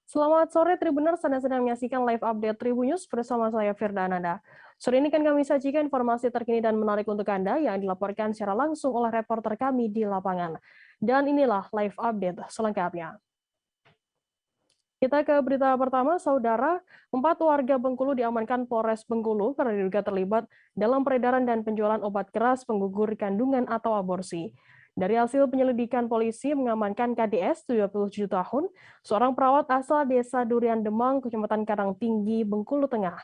Selamat sore Tribuners, Anda sedang menyaksikan live update Tribun News bersama saya Firda Ananda. Sore ini kan kami sajikan informasi terkini dan menarik untuk Anda yang dilaporkan secara langsung oleh reporter kami di lapangan. Dan inilah live update selengkapnya. Kita ke berita pertama, Saudara. 4 warga Bengkulu diamankan Polres Bengkulu karena diduga terlibat dalam peredaran dan penjualan obat keras penggugur kandungan atau aborsi. Dari hasil penyelidikan polisi mengamankan KDS 77 tahun, seorang perawat asal Desa Durian Demang, Kecamatan Karangtinggi, Bengkulu Tengah.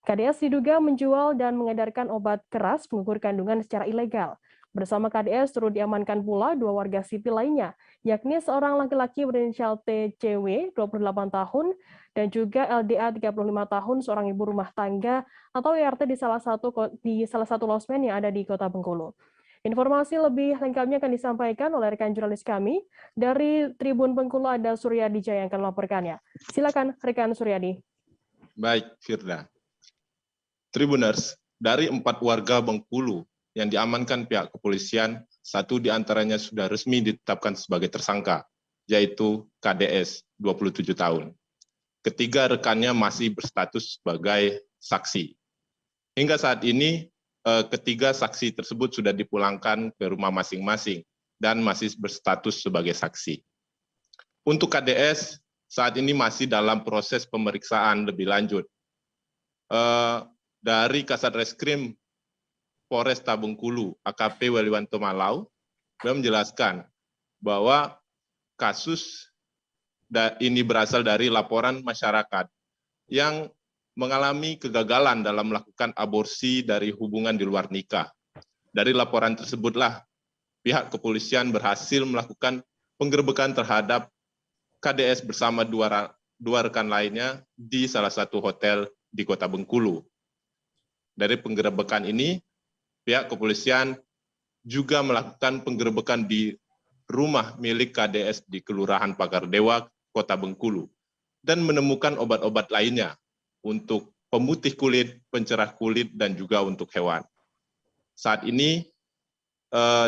KDS diduga menjual dan mengedarkan obat keras penggugur kandungan secara ilegal. Bersama KDS turut diamankan pula 2 warga sipil lainnya, yakni seorang laki-laki berinisial TCW 28 tahun dan juga LDA 35 tahun, seorang ibu rumah tangga atau IRT di salah satu losmen yang ada di Kota Bengkulu. Informasi lebih lengkapnya akan disampaikan oleh rekan jurnalis kami dari Tribun Bengkulu, ada Suryadi Jaya yang akan melaporkannya. Silakan rekan Suryadi. Baik, Firda. Tribuners, dari 4 warga Bengkulu yang diamankan pihak kepolisian, 1 diantaranya sudah resmi ditetapkan sebagai tersangka, yaitu KDS, 27 tahun. Ketiga rekannya masih berstatus sebagai saksi. Hingga saat ini, ketiga saksi tersebut sudah dipulangkan ke rumah masing-masing dan masih berstatus sebagai saksi. Untuk KDS, saat ini masih dalam proses pemeriksaan lebih lanjut. Dari Kasat Reskrim Polresta Bengkulu, AKP Weliwanto Malau, beliau menjelaskan bahwa kasus ini berasal dari laporan masyarakat yang mengalami kegagalan dalam melakukan aborsi dari hubungan di luar nikah. Dari laporan tersebutlah pihak kepolisian berhasil melakukan penggerbekan terhadap KDS bersama dua rekan lainnya di salah satu hotel di Kota Bengkulu. Dari penggerebekan ini, pihak kepolisian juga melakukan penggerebekan di rumah milik KDS di Kelurahan Pagardewa, Kota Bengkulu, dan menemukan obat-obat lainnya untuk pemutih kulit, pencerah kulit, dan juga untuk hewan. Saat ini,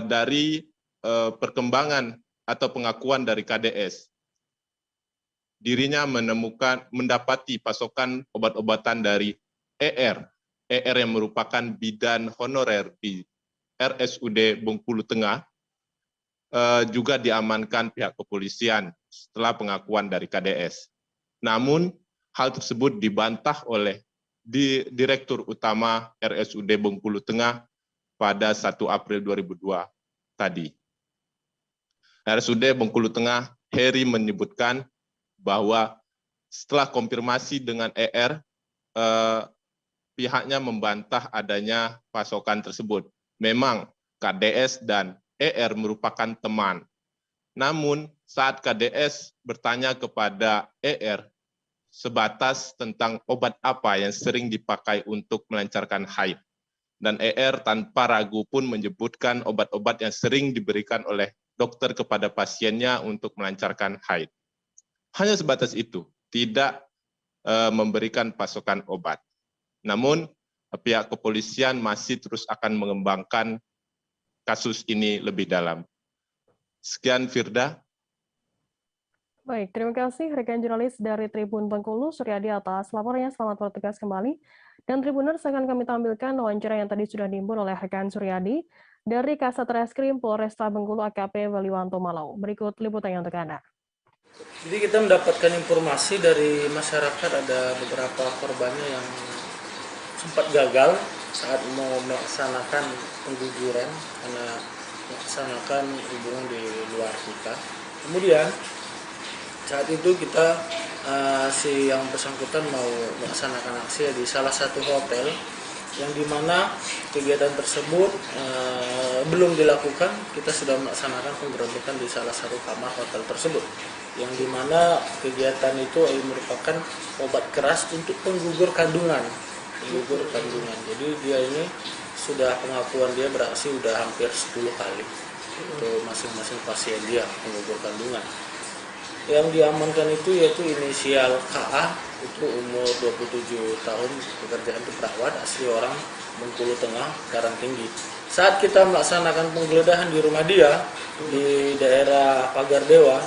dari perkembangan atau pengakuan dari KDS, dirinya mendapati pasokan obat-obatan dari ER yang merupakan bidan honorer di RSUD Bengkulu Tengah, juga diamankan pihak kepolisian setelah pengakuan dari KDS. Namun, hal tersebut dibantah oleh Direktur Utama RSUD Bengkulu Tengah pada 1 April 2002 tadi. RSUD Bengkulu Tengah, Heri, menyebutkan bahwa setelah konfirmasi dengan ER, pihaknya membantah adanya pasokan tersebut. Memang KDS dan ER merupakan teman. Namun saat KDS bertanya kepada ER sebatas tentang obat apa yang sering dipakai untuk melancarkan haid, dan ER tanpa ragu pun menyebutkan obat-obat yang sering diberikan oleh dokter kepada pasiennya untuk melancarkan haid. Hanya sebatas itu, tidak memberikan pasokan obat. Namun, pihak kepolisian masih terus akan mengembangkan kasus ini lebih dalam. Sekian, Firda. Baik, terima kasih rekan jurnalis dari Tribun Bengkulu, Suryadi, atas laporannya. Selamat bertugas kembali. Dan Tribuners, akan kami tampilkan wawancara yang tadi sudah diimbun oleh rekan Suryadi dari Kasat Reskrim Polresta Bengkulu, AKP Weliwanto Malau. Berikut liputannya untuk Anda. Jadi kita mendapatkan informasi dari masyarakat ada beberapa korbannya yang sempat gagal saat mau melaksanakan pengguguran karena melaksanakan hubungan di luar nikah. Kemudian saat itu kita si yang bersangkutan mau melaksanakan aksi di salah satu hotel yang dimana kegiatan tersebut belum dilakukan. Kita sudah melaksanakan penggerebekan di salah satu kamar hotel tersebut yang dimana kegiatan itu merupakan obat keras untuk penggugur kandungan. Jadi dia ini sudah pengakuan dia beraksi sudah hampir 10 kali untuk masing-masing pasien dia penggugur kandungan. Yang diamankan itu yaitu inisial KA, itu umur 27 tahun, pekerjaan itu perawat, asli orang Bengkulu Tengah, Karangtinggi. Saat kita melaksanakan penggeledahan di rumah dia di daerah Pagardewa,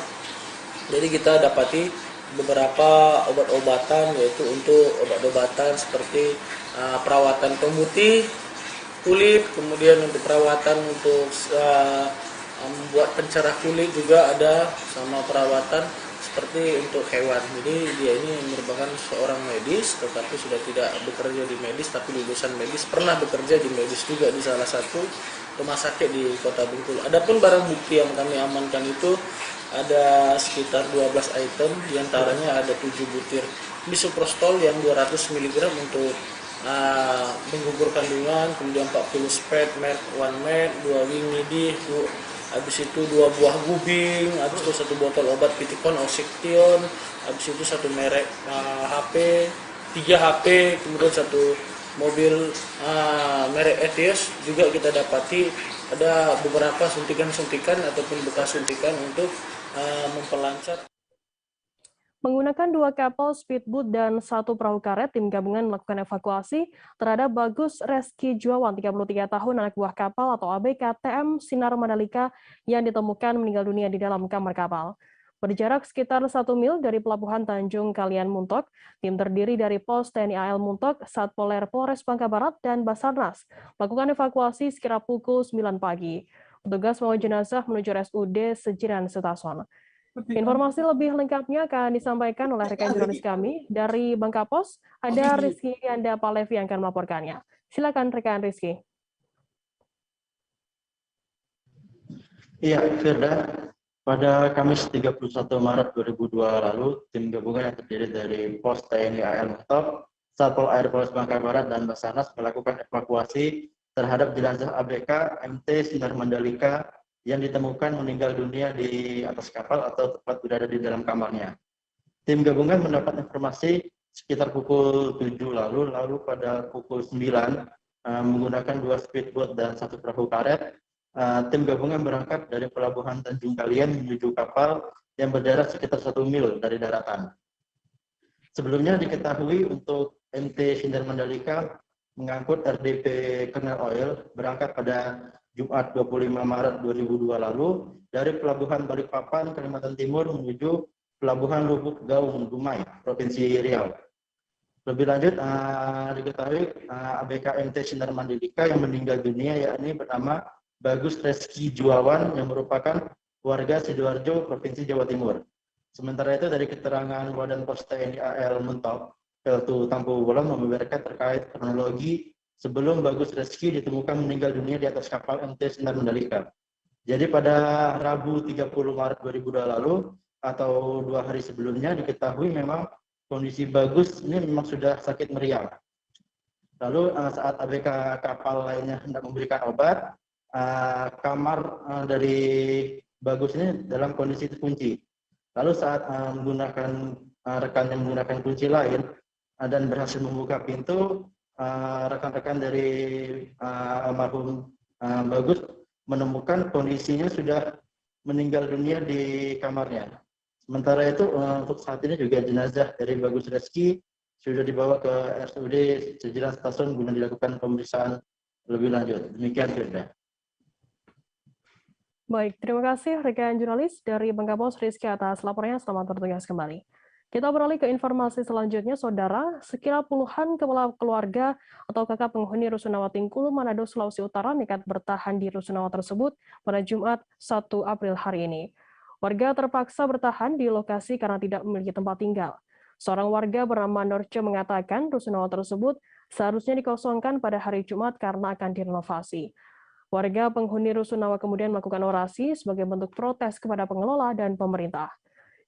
jadi kita dapati beberapa obat-obatan, yaitu untuk obat-obatan seperti perawatan pemutih kulit, kemudian untuk perawatan untuk membuat pencerah kulit juga ada, sama perawatan seperti untuk hewan. Jadi dia ini merupakan seorang medis, tetapi sudah tidak bekerja di medis, tapi lulusan medis, pernah bekerja di medis juga di salah satu rumah sakit di Kota Bengkulu. Adapun barang bukti yang kami amankan itu ada sekitar 12 item, diantaranya ada 7 butir bisoprostol yang 200 mg untuk menggugur kandungan, kemudian 40 spet, merek One Med, 2 wing nidih, habis itu 2 buah gubing, habis itu 1 botol obat pitikon oxycodone, habis itu 1 merek HP, 3 HP, kemudian 1 mobil merek Etios. Juga kita dapati ada beberapa suntikan-suntikan ataupun bekas suntikan untuk memperlancar. Menggunakan 2 kapal speedboat dan 1 perahu karet, tim gabungan melakukan evakuasi terhadap Bagus Reski Juawan, 33 tahun, anak buah kapal atau ABK TM Sinar Mandalika yang ditemukan meninggal dunia di dalam kamar kapal. Berjarak sekitar 1 mil dari Pelabuhan Tanjung Kalian Muntok, tim terdiri dari Pos TNI AL Muntok, Satpoler Polres Bangka Barat, dan Basarnas melakukan evakuasi sekira pukul 9 pagi. Petugas membawa jenazah menuju RSUD Sejiran Setason. Informasi lebih lengkapnya akan disampaikan oleh rekan jurnalis kami dari Bangka Pos. Ada Rizky Yanda Palevi yang akan melaporkannya. Silakan rekan Rizky. Iya, Firda. Pada Kamis 31 Maret 2002 lalu, tim gabungan yang terdiri dari Pos TNI AL Muntok, Satpol Air Polres Bangka Barat, dan Basarnas melakukan evakuasi terhadap jenazah ABK MT Sinar Mandalika yang ditemukan meninggal dunia di atas kapal atau tepat berada di dalam kamarnya. Tim gabungan mendapat informasi sekitar pukul 7 lalu pada pukul 9 menggunakan 2 speedboat dan 1 perahu karet, tim gabungan berangkat dari Pelabuhan Tanjung Kalian menuju kapal yang berjarak sekitar 1 mil dari daratan. Sebelumnya diketahui untuk MT Sinar Mandalika mengangkut RDP Kernel Oil berangkat pada Jumat 25 Maret 2002 lalu dari Pelabuhan Balikpapan, Kalimantan Timur menuju Pelabuhan Lubuk Gaung, Dumai, Provinsi Riau. Lebih lanjut, diketahui ABK MT Sinar Mandalika yang meninggal dunia yakni bernama Bagus Reski Juawan yang merupakan warga Sidoarjo, Provinsi Jawa Timur. Sementara itu dari keterangan Wadan Pos TNI AL Muntok, Peltu Tampu Bolon membeberkan terkait kronologi sebelum Bagus Reski ditemukan meninggal dunia di atas kapal MT Sinar Mandalika. Jadi pada Rabu 30 Maret 2002 lalu atau 2 hari sebelumnya diketahui memang kondisi Bagus ini memang sudah sakit meriang. Lalu saat ABK kapal lainnya hendak memberikan obat, kamar dari Bagus ini dalam kondisi terkunci. Lalu saat rekannya menggunakan kunci lain dan berhasil membuka pintu, rekan-rekan dari almarhum Bagus menemukan kondisinya sudah meninggal dunia di kamarnya. Sementara itu untuk saat ini juga jenazah dari Bagus Reski sudah dibawa ke RSUD Sejiran Setason guna dilakukan pemeriksaan lebih lanjut. Demikian, Firda. Baik, terima kasih rekan jurnalis dari Bangka Pos Rizky atas laporannya. Selamat bertugas kembali. Kita beralih ke informasi selanjutnya, Saudara. Sekira puluhan kepala keluarga atau kakak penghuni Rusunawa Tingkulu, Manado, Sulawesi Utara nekat bertahan di Rusunawa tersebut pada Jumat 1 April hari ini. Warga terpaksa bertahan di lokasi karena tidak memiliki tempat tinggal. Seorang warga bernama Norce mengatakan Rusunawa tersebut seharusnya dikosongkan pada hari Jumat karena akan direnovasi. Warga penghuni Rusunawa kemudian melakukan orasi sebagai bentuk protes kepada pengelola dan pemerintah.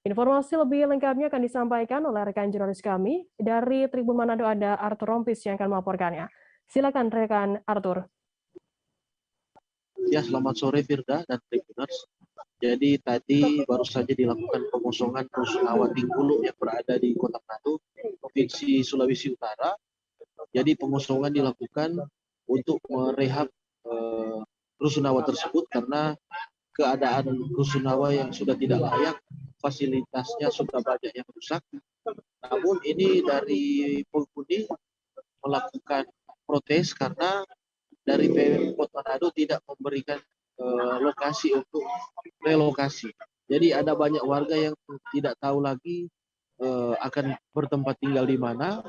Informasi lebih lengkapnya akan disampaikan oleh rekan jurnalis kami. Dari Tribun Manado ada Arthur Rompis yang akan melaporkannya. Silakan rekan Arthur. Ya, selamat sore Firda dan Tribuners. Jadi tadi baru saja dilakukan pengosongan Rusunawa Tingkulu yang berada di Kota Manado, Provinsi Sulawesi Utara. Jadi pengosongan dilakukan untuk merehab Rusunawa tersebut karena keadaan Rusunawa yang sudah tidak layak, fasilitasnya sudah banyak yang rusak. Namun ini dari penghuni melakukan protes karena dari Pemkot Manado tidak memberikan lokasi untuk relokasi. Jadi ada banyak warga yang tidak tahu lagi akan bertempat tinggal di mana.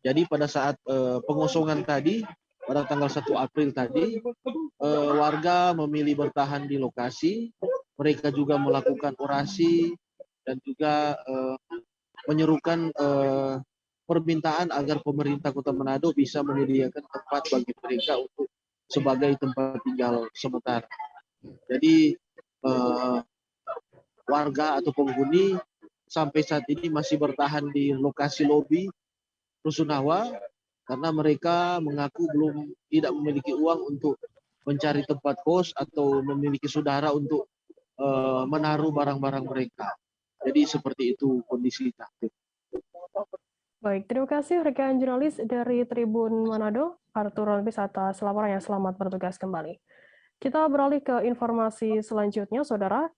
Jadi pada saat pengosongan tadi, pada tanggal 1 April tadi, warga memilih bertahan di lokasi. Mereka juga melakukan orasi dan juga menyerukan permintaan agar pemerintah Kota Manado bisa menyediakan tempat bagi mereka untuk sebagai tempat tinggal sementara. Jadi warga atau penghuni sampai saat ini masih bertahan di lokasi lobi Rusunawa karena mereka mengaku tidak memiliki uang untuk mencari tempat kos atau memiliki saudara untuk menaruh barang-barang mereka. Jadi seperti itu kondisi takdir. Baik, terima kasih rekan jurnalis dari Tribun Manado, Arthur Rolbis atas laporannya. Selamat bertugas kembali. Kita beralih ke informasi selanjutnya, Saudara.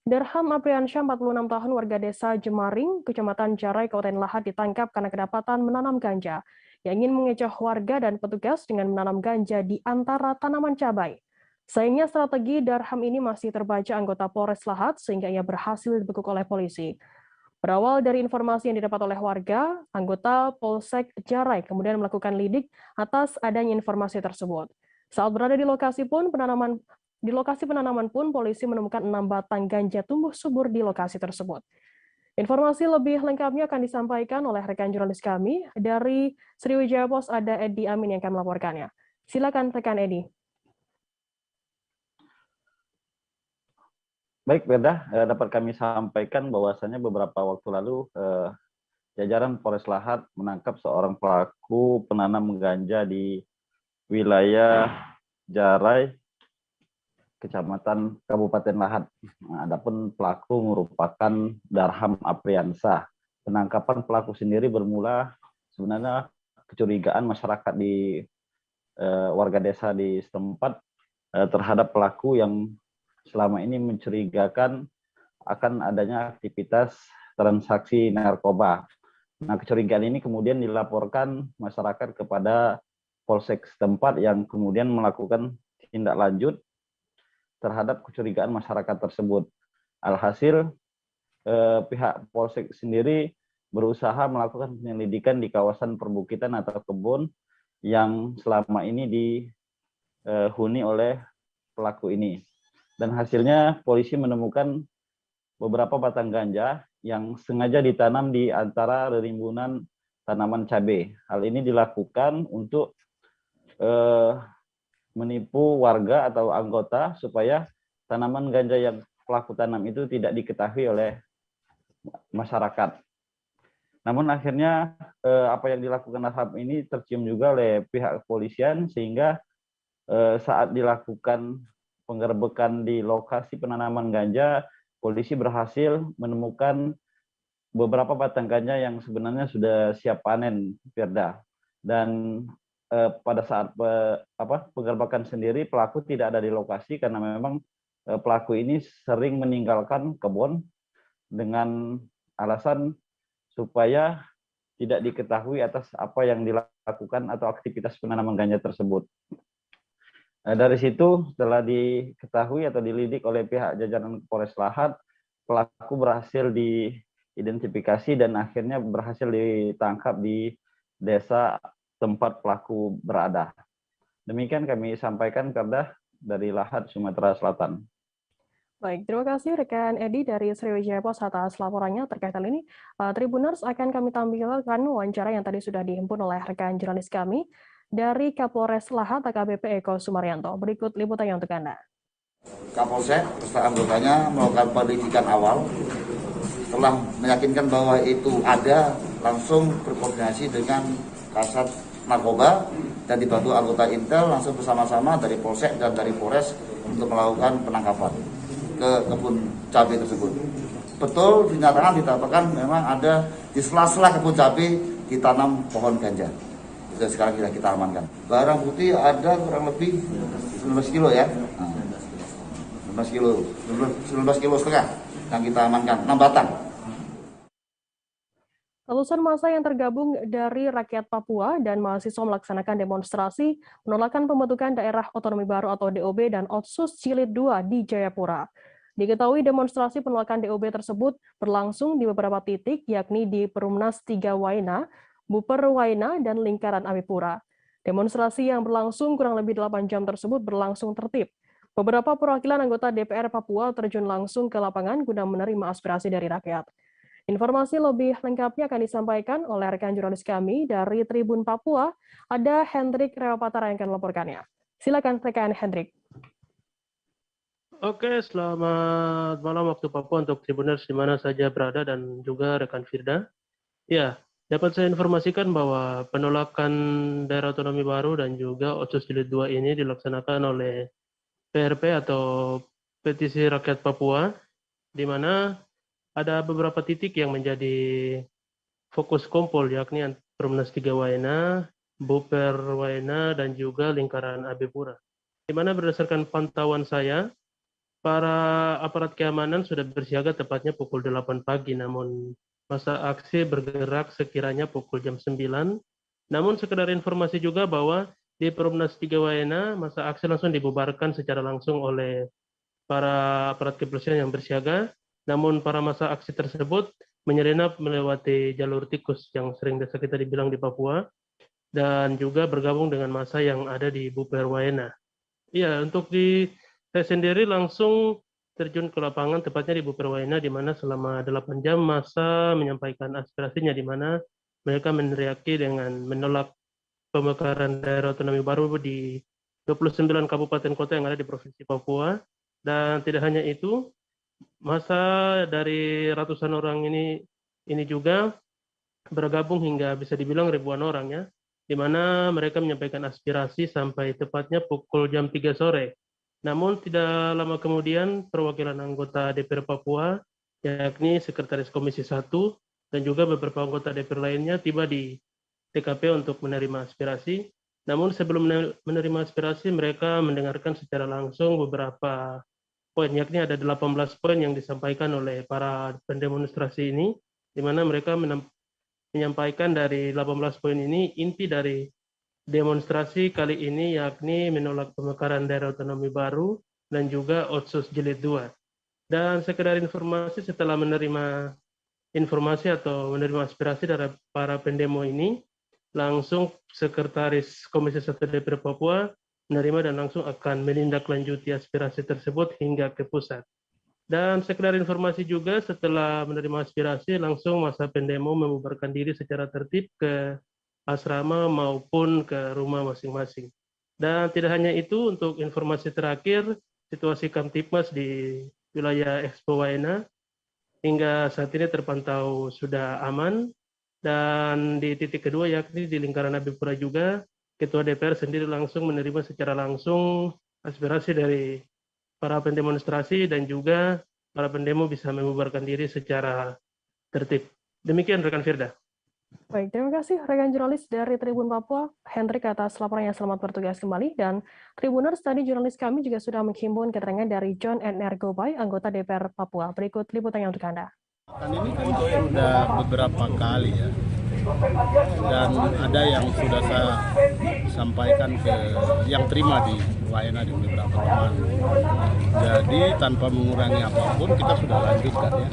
Darham Apriansyah, 46 tahun, warga desa Jemaring, Kecamatan Jarai, Kabupaten Lahad, ditangkap karena kedapatan menanam ganja. Yang ingin mengecoh warga dan petugas dengan menanam ganja di antara tanaman cabai. Sayangnya strategi Darham ini masih terbaca anggota Polres Lahad sehingga ia berhasil dibekuk oleh polisi. Berawal dari informasi yang didapat oleh warga, anggota Polsek Jarai kemudian melakukan lidik atas adanya informasi tersebut. Saat berada di lokasi penanaman pun polisi menemukan 6 batang ganja tumbuh subur di lokasi tersebut. Informasi lebih lengkapnya akan disampaikan oleh rekan jurnalis kami dari Sriwijaya Pos, ada Edi Amin yang akan melaporkannya. Silakan rekan Edi. Baik, Verda, dapat kami sampaikan bahwasannya beberapa waktu lalu jajaran Polres Lahad menangkap seorang pelaku penanam ganja di wilayah Jarai, Kecamatan Kabupaten Lahad. Nah, adapun pelaku merupakan Darham Apriansyah. Penangkapan pelaku sendiri bermula sebenarnya kecurigaan masyarakat di warga desa di setempat terhadap pelaku yang selama ini mencurigakan akan adanya aktivitas transaksi narkoba. Nah, kecurigaan ini kemudian dilaporkan masyarakat kepada Polsek setempat yang kemudian melakukan tindak lanjut terhadap kecurigaan masyarakat tersebut. Alhasil, pihak Polsek sendiri berusaha melakukan penyelidikan di kawasan perbukitan atau kebun yang selama ini dihuni oleh pelaku ini. Dan hasilnya polisi menemukan beberapa batang ganja yang sengaja ditanam di antara rimbunan tanaman cabai. Hal ini dilakukan untuk menipu warga atau anggota supaya tanaman ganja yang pelaku tanam itu tidak diketahui oleh masyarakat. Namun akhirnya apa yang dilakukan Darham ini tercium juga oleh pihak kepolisian sehingga saat dilakukan penggerbekan di lokasi penanaman ganja, polisi berhasil menemukan beberapa batang ganja yang sebenarnya sudah siap panen, Firda. Dan pada saat penggerbekan sendiri, pelaku tidak ada di lokasi karena memang pelaku ini sering meninggalkan kebun dengan alasan supaya tidak diketahui atas apa yang dilakukan atau aktivitas penanaman ganja tersebut. Dari situ setelah diketahui atau dilidik oleh pihak jajaran Polres Lahad, pelaku berhasil diidentifikasi dan akhirnya berhasil ditangkap di desa tempat pelaku berada. Demikian kami sampaikan, Karda, dari Lahad, Sumatera Selatan. Baik, terima kasih rekan Edi dari Sriwijaya Pos atas laporannya terkait hal ini. Tribuners, akan kami tampilkan wawancara yang tadi sudah dihimpun oleh rekan jurnalis kami dari Kapolres Lahad AKBP Eko Sumaryanto. Berikut liputannya untuk Anda. Kapolsek beserta anggotanya melakukan penyelidikan awal. Setelah meyakinkan bahwa itu ada, langsung berkoordinasi dengan Kasat Narkoba dan dibantu anggota Intel langsung bersama-sama dari Polsek dan dari Polres untuk melakukan penangkapan ke kebun cabai tersebut. Betul dinyatakan didapatkan memang ada di sela-sela kebun cabai ditanam pohon ganja. Itu sekarang kita amankan. Barang bukti ada kurang lebih 19 kilo ya. 19 kilo setengah yang kita amankan, 6 batang. Ratusan massa yang tergabung dari rakyat Papua dan mahasiswa melaksanakan demonstrasi penolakan pembentukan daerah otonomi baru atau DOB dan Otsus Jilid 2 di Jayapura. Diketahui demonstrasi penolakan DOB tersebut berlangsung di beberapa titik, yakni di Perumnas 3 Waena, Buper Waena, dan lingkaran Amipura. Demonstrasi yang berlangsung kurang lebih 8 jam tersebut berlangsung tertib. Beberapa perwakilan anggota DPR Papua terjun langsung ke lapangan guna menerima aspirasi dari rakyat. Informasi lebih lengkapnya akan disampaikan oleh rekan jurnalis kami dari Tribun Papua, ada Hendrik Rewapatara yang akan melaporkannya. Silakan rekan Hendrik. Oke, selamat malam waktu Papua untuk Tribuners di mana saja berada dan juga rekan Firda. Ya, dapat saya informasikan bahwa penolakan daerah otonomi baru dan juga Otsus Jilid 2 ini dilaksanakan oleh PRP atau Petisi Rakyat Papua, di mana ada beberapa titik yang menjadi fokus kumpul, yakni Perumnas 3 Waena, Buper Waena, dan juga lingkaran Amipura. Di mana berdasarkan pantauan saya, para aparat keamanan sudah bersiaga tepatnya pukul 8 pagi, namun masa aksi bergerak sekiranya pukul jam 9. Namun sekedar informasi juga bahwa di Perumnas 3 Waena, masa aksi langsung dibubarkan secara langsung oleh para aparat kepolisian yang bersiaga. Namun para masa aksi tersebut menyelinap melewati jalur tikus yang sering biasa kita dibilang di Papua, dan juga bergabung dengan masa yang ada di Buper Waena. Iya, untuk saya sendiri langsung terjun ke lapangan, tepatnya di Buper Waena, di mana selama 8 jam masa menyampaikan aspirasinya, di mana mereka meneriaki dengan menolak pemekaran daerah otonomi baru di 29 kabupaten kota yang ada di Provinsi Papua. Dan tidak hanya itu, masa dari ratusan orang ini juga bergabung hingga bisa dibilang ribuan orang ya, di mana mereka menyampaikan aspirasi sampai tepatnya pukul jam 3 sore. Namun tidak lama kemudian perwakilan anggota DPR Papua, yakni Sekretaris Komisi 1 dan juga beberapa anggota DPR lainnya tiba di TKP untuk menerima aspirasi. Namun sebelum menerima aspirasi, mereka mendengarkan secara langsung beberapa poin, yakni ada 18 poin yang disampaikan oleh para pendemonstrasi ini, di mana mereka menyampaikan dari 18 poin ini, inti dari demonstrasi kali ini yakni menolak pemekaran daerah otonomi baru dan juga Otsus Jilid 2. Dan sekedar informasi, setelah menerima informasi atau menerima aspirasi dari para pendemo ini, langsung Sekretaris Komisi 1 DPR Papua menerima dan langsung akan menindaklanjuti aspirasi tersebut hingga ke pusat. Dan sekedar informasi juga, setelah menerima aspirasi, langsung masa pendemo membubarkan diri secara tertib ke asrama maupun ke rumah masing-masing. Dan tidak hanya itu, untuk informasi terakhir, situasi Kamtipmas di wilayah Expo Waena hingga saat ini terpantau sudah aman. Dan di titik kedua, yakni di lingkaran Amipura juga, Ketua DPR sendiri langsung menerima secara langsung aspirasi dari para pendemonstrasi dan juga para pendemo bisa membubarkan diri secara tertib. Demikian rekan Firda. Baik, terima kasih rekan jurnalis dari Tribun Papua, Hendrik, atas laporannya. Selamat bertugas kembali. Dan Tribuners, tadi jurnalis kami juga sudah menghimpun keterangan dari John N.R. Gobay, anggota DPR Papua. Berikut liputannya untuk Anda. Kan ini kan sudah beberapa kali ya, dan ada yang sudah saya sampaikan ke yang terima di Waena di beberapa teman. Jadi tanpa mengurangi apapun kita sudah lanjutkan ya.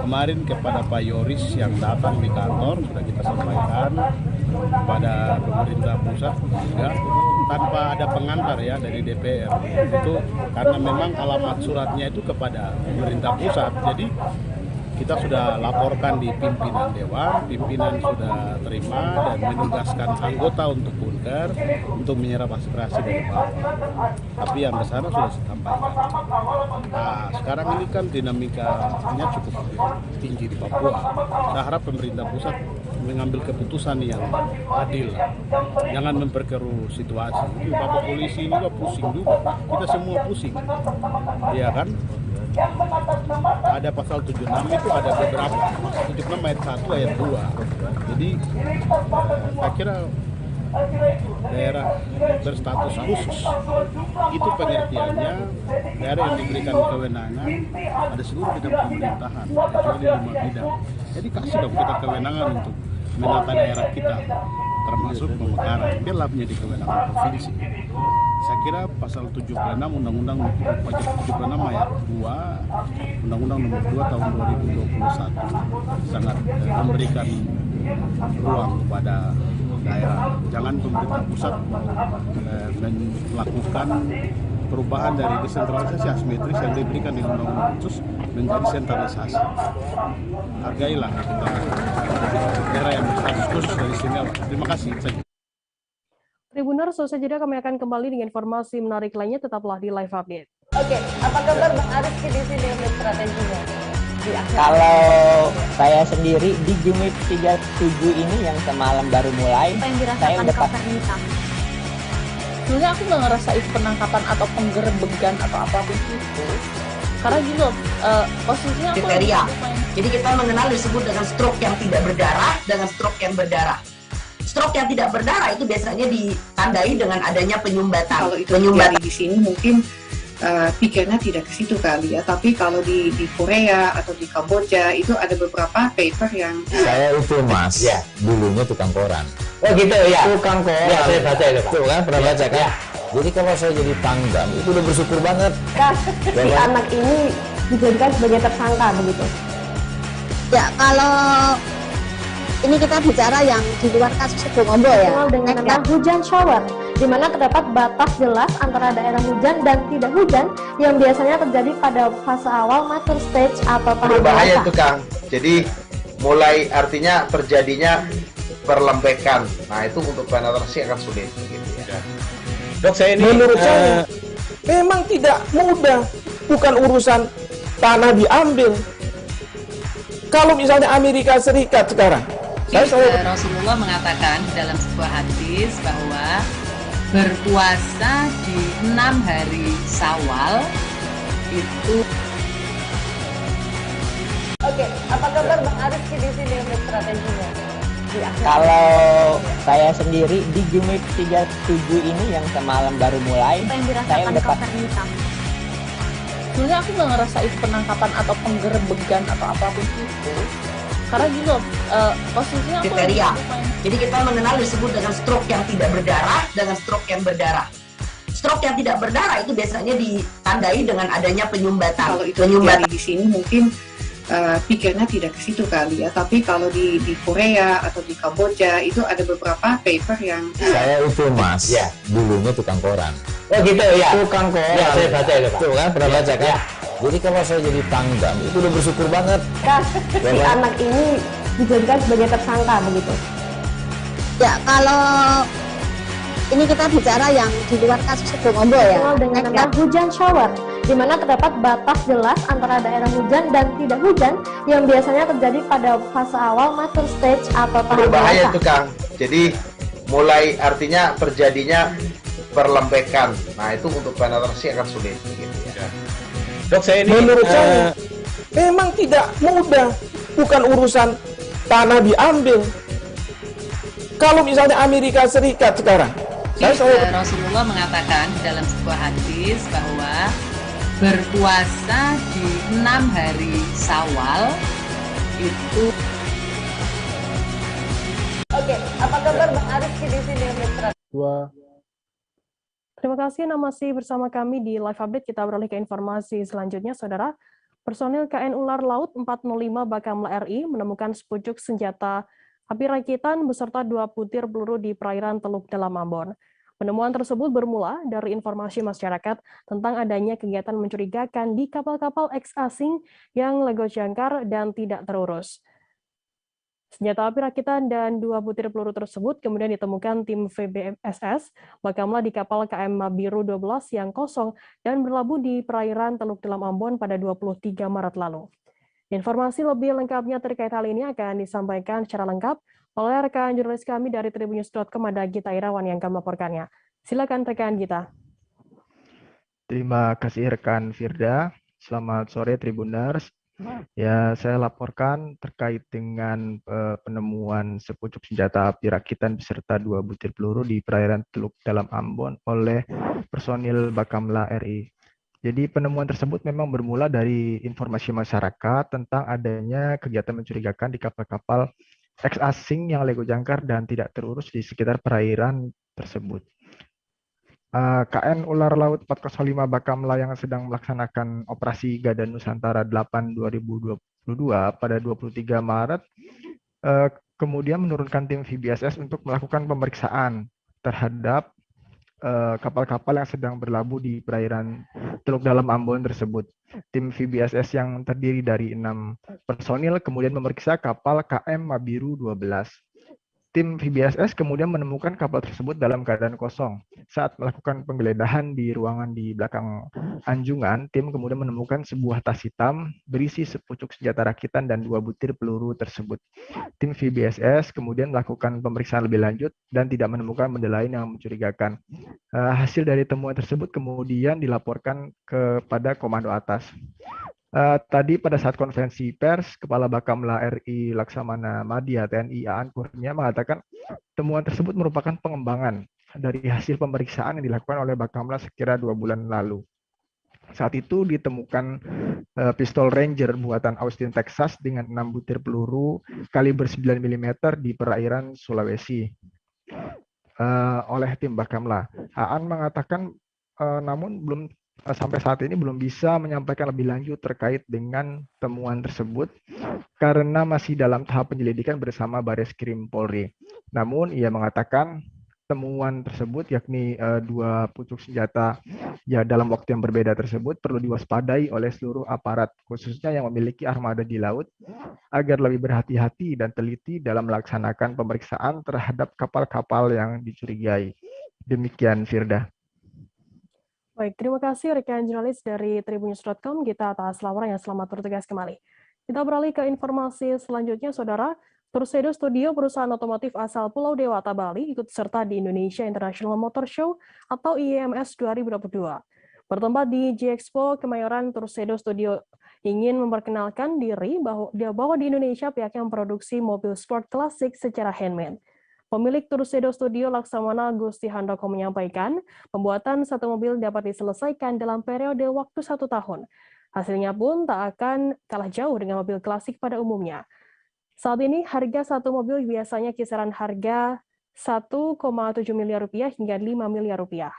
Kemarin kepada Pak Yoris yang datang di kantor sudah kita sampaikan kepada pemerintah pusat ya, tanpa ada pengantar ya dari DPR. Itu karena memang alamat suratnya itu kepada pemerintah pusat. Jadi kita sudah laporkan di pimpinan Dewan, pimpinan sudah terima dan menugaskan anggota untuk bunker untuk menyerap aspirasi dari bawah. Tapi yang besar sudah disampaikan. Nah, sekarang ini kan dinamikanya cukup tinggi di Papua. Saya harap pemerintah pusat mengambil keputusan yang adil. Jangan memperkeruh situasi. Bapak polisi ini juga pusing juga. Kita semua pusing. Iya kan? Ada pasal 76 itu ada beberapa, 76 ayat 1 ayat 2. Jadi saya kira daerah berstatus khusus itu pengertiannya daerah yang diberikan kewenangan ada seluruh bidang pemerintahan kecuali 5 bidang. Jadi kasih dong kita kewenangan untuk menata daerah kita. termasuk pemekaran. Biarlah menjadi kewenangan provinsi. Saya kira pasal 76 Undang-Undang 76 ayat 2 Undang-Undang nomor 2 tahun 2021 sangat memberikan ruang kepada daerah. Jangan pemerintah pusat melakukan perubahan dari desentralisasi asimetris yang diberikan di undang-undang khusus menjadi sentralisasi. Hargailah kita daerah yang berstatus khusus dari istimewa. Terima kasih. Tribuners, selesai jeda kami akan kembali dengan informasi menarik lainnya, tetaplah di Live Update. Oke, apa kabar Bang Ariski di sini untuk strateginya? Kalau saya sendiri di Jumit 37 ini yang semalam baru mulai, saya udah sebenarnya aku nggak ngerasa itu penangkapan atau penggerebegan atau apapun itu, karena gitu posisinya aku kriteria. Jadi kita mengenal disebut dengan stroke yang tidak berdarah dengan stroke yang berdarah. Stroke yang tidak berdarah itu biasanya ditandai dengan adanya penyumbatan. Kalau itu terjadi di sini mungkin pikirnya tidak ke situ kali ya, tapi kalau di Korea atau di Kamboja itu ada beberapa paper yang saya itu mas, ya dulunya tukang koran. Oh gitu ya, tukang koran. Ya saya baca itu Pak. Tuh kan pernah baca kan? Ya. Jadi kalau saya jadi tanggam itu udah bersyukur banget. Si anak ini dijadikan sebagai tersangka begitu. Ya kalau ini kita bicara yang di luar kasus Sebongombo ya. Dengan nama hujan shower, di mana terdapat batas jelas antara daerah hujan dan tidak hujan yang biasanya terjadi pada fase awal mature stage atau tahap berbahaya itu Kang. Jadi mulai artinya terjadinya perlembekan. Nah itu untuk penetrasi akan sulit. Gitu ya. Dok, saya ini menurut saya memang tidak mudah, bukan urusan tanah diambil. Kalau misalnya Amerika Serikat sekarang, Rasulullah mengatakan dalam sebuah hadis bahwa berpuasa di 6 hari Syawal itu. Oke, apa kabar Bang Ariski di sini untuk strateginya? Kalau saya sendiri di Jumit 37 ini yang semalam baru mulai, saya udah sebenarnya aku nggak ngerasa itu penangkapan atau penggerebegan atau apapun itu, karena gitu posisinya aku kriteria. Jadi kita mengenal disebut dengan stroke yang tidak berdarah dengan stroke yang berdarah. Stroke yang tidak berdarah itu biasanya ditandai dengan adanya penyumbatan. Kalau itu terjadi di sini mungkin pikirnya tidak ke situ kali ya, tapi kalau di Korea atau di Kamboja itu ada beberapa paper yang saya itu mas, ya dulunya tukang koran. Oh gitu ya, tukang koran. Ya saya baca itu Pak. Tuh kan pernah baca kan? Ya. Jadi kalau saya jadi tanggam itu udah bersyukur banget. Si anak ini dijadikan sebagai tersangka begitu. Ya kalau ini kita bicara yang di luar kasus Sebongombo ya. Dengan nama hujan shower, di mana terdapat batas jelas antara daerah hujan dan tidak hujan yang biasanya terjadi pada fase awal mature stage atau tahap berbahaya itu Kang. Jadi mulai artinya terjadinya perlembekan. Nah itu untuk penetrasi akan sulit. Gitu ya. Dok, saya ini menurut saya memang tidak mudah, bukan urusan tanah diambil. Kalau misalnya Amerika Serikat sekarang, Rasulullah mengatakan dalam sebuah hadis bahwa berpuasa di 6 hari Syawal itu. Oke, apa kabar Bang Ariski di sini untuk strateginya? Terima kasih, masih bersama kami di Live Update. Kita beralih ke informasi selanjutnya, Saudara. Personil KN Ular Laut 405 Bakamla RI menemukan sepucuk senjata api rakitan beserta 2 butir peluru di perairan Teluk Dalam Ambon. Penemuan tersebut bermula dari informasi masyarakat tentang adanya kegiatan mencurigakan di kapal-kapal eks asing yang legos jangkar dan tidak terurus. Senjata api rakitan dan 2 butir peluru tersebut kemudian ditemukan tim VBSS Bakamla di kapal KM Mabiru 12 yang kosong dan berlabuh di perairan Teluk Dalam Ambon pada 23 Maret lalu. Informasi lebih lengkapnya terkait hal ini akan disampaikan secara lengkap oleh rekan jurnalis kami dari tribunnews.com, ada Gita Irawan yang akan melaporkannya. Silakan rekan Gita. Terima kasih rekan Firda. Selamat sore Tribuners. Ya, saya laporkan terkait dengan penemuan sepucuk senjata api rakitan beserta 2 butir peluru di perairan Teluk Dalam Ambon oleh personil Bakamla RI. Jadi penemuan tersebut memang bermula dari informasi masyarakat tentang adanya kegiatan mencurigakan di kapal-kapal X asing yang lego jangkar dan tidak terurus di sekitar perairan tersebut. KN Ular Laut 405 Bakamla yang sedang melaksanakan operasi Gada Nusantara 8 2022 pada 23 Maret kemudian menurunkan tim VBSS untuk melakukan pemeriksaan terhadap kapal-kapal yang sedang berlabuh di perairan Teluk Dalam Ambon tersebut. Tim VBSS yang terdiri dari 6 personil kemudian memeriksa kapal KM Mabiru 12. Tim VBSS kemudian menemukan kapal tersebut dalam keadaan kosong. Saat melakukan penggeledahan di ruangan di belakang anjungan, tim kemudian menemukan sebuah tas hitam berisi sepucuk senjata rakitan dan 2 butir peluru tersebut. Tim VBSS kemudian melakukan pemeriksaan lebih lanjut dan tidak menemukan benda lain yang mencurigakan. Hasil dari temuan tersebut kemudian dilaporkan kepada komando atas. Tadi pada saat konferensi pers, Kepala Bakamla RI Laksamana Madya TNI Aan Kurnia mengatakan temuan tersebut merupakan pengembangan dari hasil pemeriksaan yang dilakukan oleh Bakamla sekira 2 bulan lalu. Saat itu ditemukan pistol Ranger buatan Austin, Texas dengan 6 butir peluru kaliber 9 mm di perairan Sulawesi oleh tim Bakamla. Aan mengatakan namun sampai saat ini belum bisa menyampaikan lebih lanjut terkait dengan temuan tersebut karena masih dalam tahap penyelidikan bersama Bareskrim Polri. Namun ia mengatakan temuan tersebut yakni 2 pucuk senjata ya dalam waktu yang berbeda tersebut perlu diwaspadai oleh seluruh aparat khususnya yang memiliki armada di laut agar lebih berhati-hati dan teliti dalam melaksanakan pemeriksaan terhadap kapal-kapal yang dicurigai. Demikian Firda. Baik, terima kasih rekan jurnalis dari tribunnews.com Gita atas laporan yang selamat bertugas kembali. Kita beralih ke informasi selanjutnya, Saudara. Turshedo Studio, perusahaan otomotif asal Pulau Dewata, Bali, ikut serta di Indonesia International Motor Show atau IMS 2022. Bertempat di G-Expo Kemayoran, Turshedo Studio ingin memperkenalkan diri bahwa di Indonesia pihaknya memproduksi mobil sport klasik secara handmade. Pemilik Turshedo Studio Laksamana Gusti Handoko menyampaikan, pembuatan satu mobil dapat diselesaikan dalam periode waktu 1 tahun. Hasilnya pun tak akan kalah jauh dengan mobil klasik pada umumnya. Saat ini harga satu mobil biasanya kisaran harga 1,7 miliar rupiah hingga 5 miliar rupiah.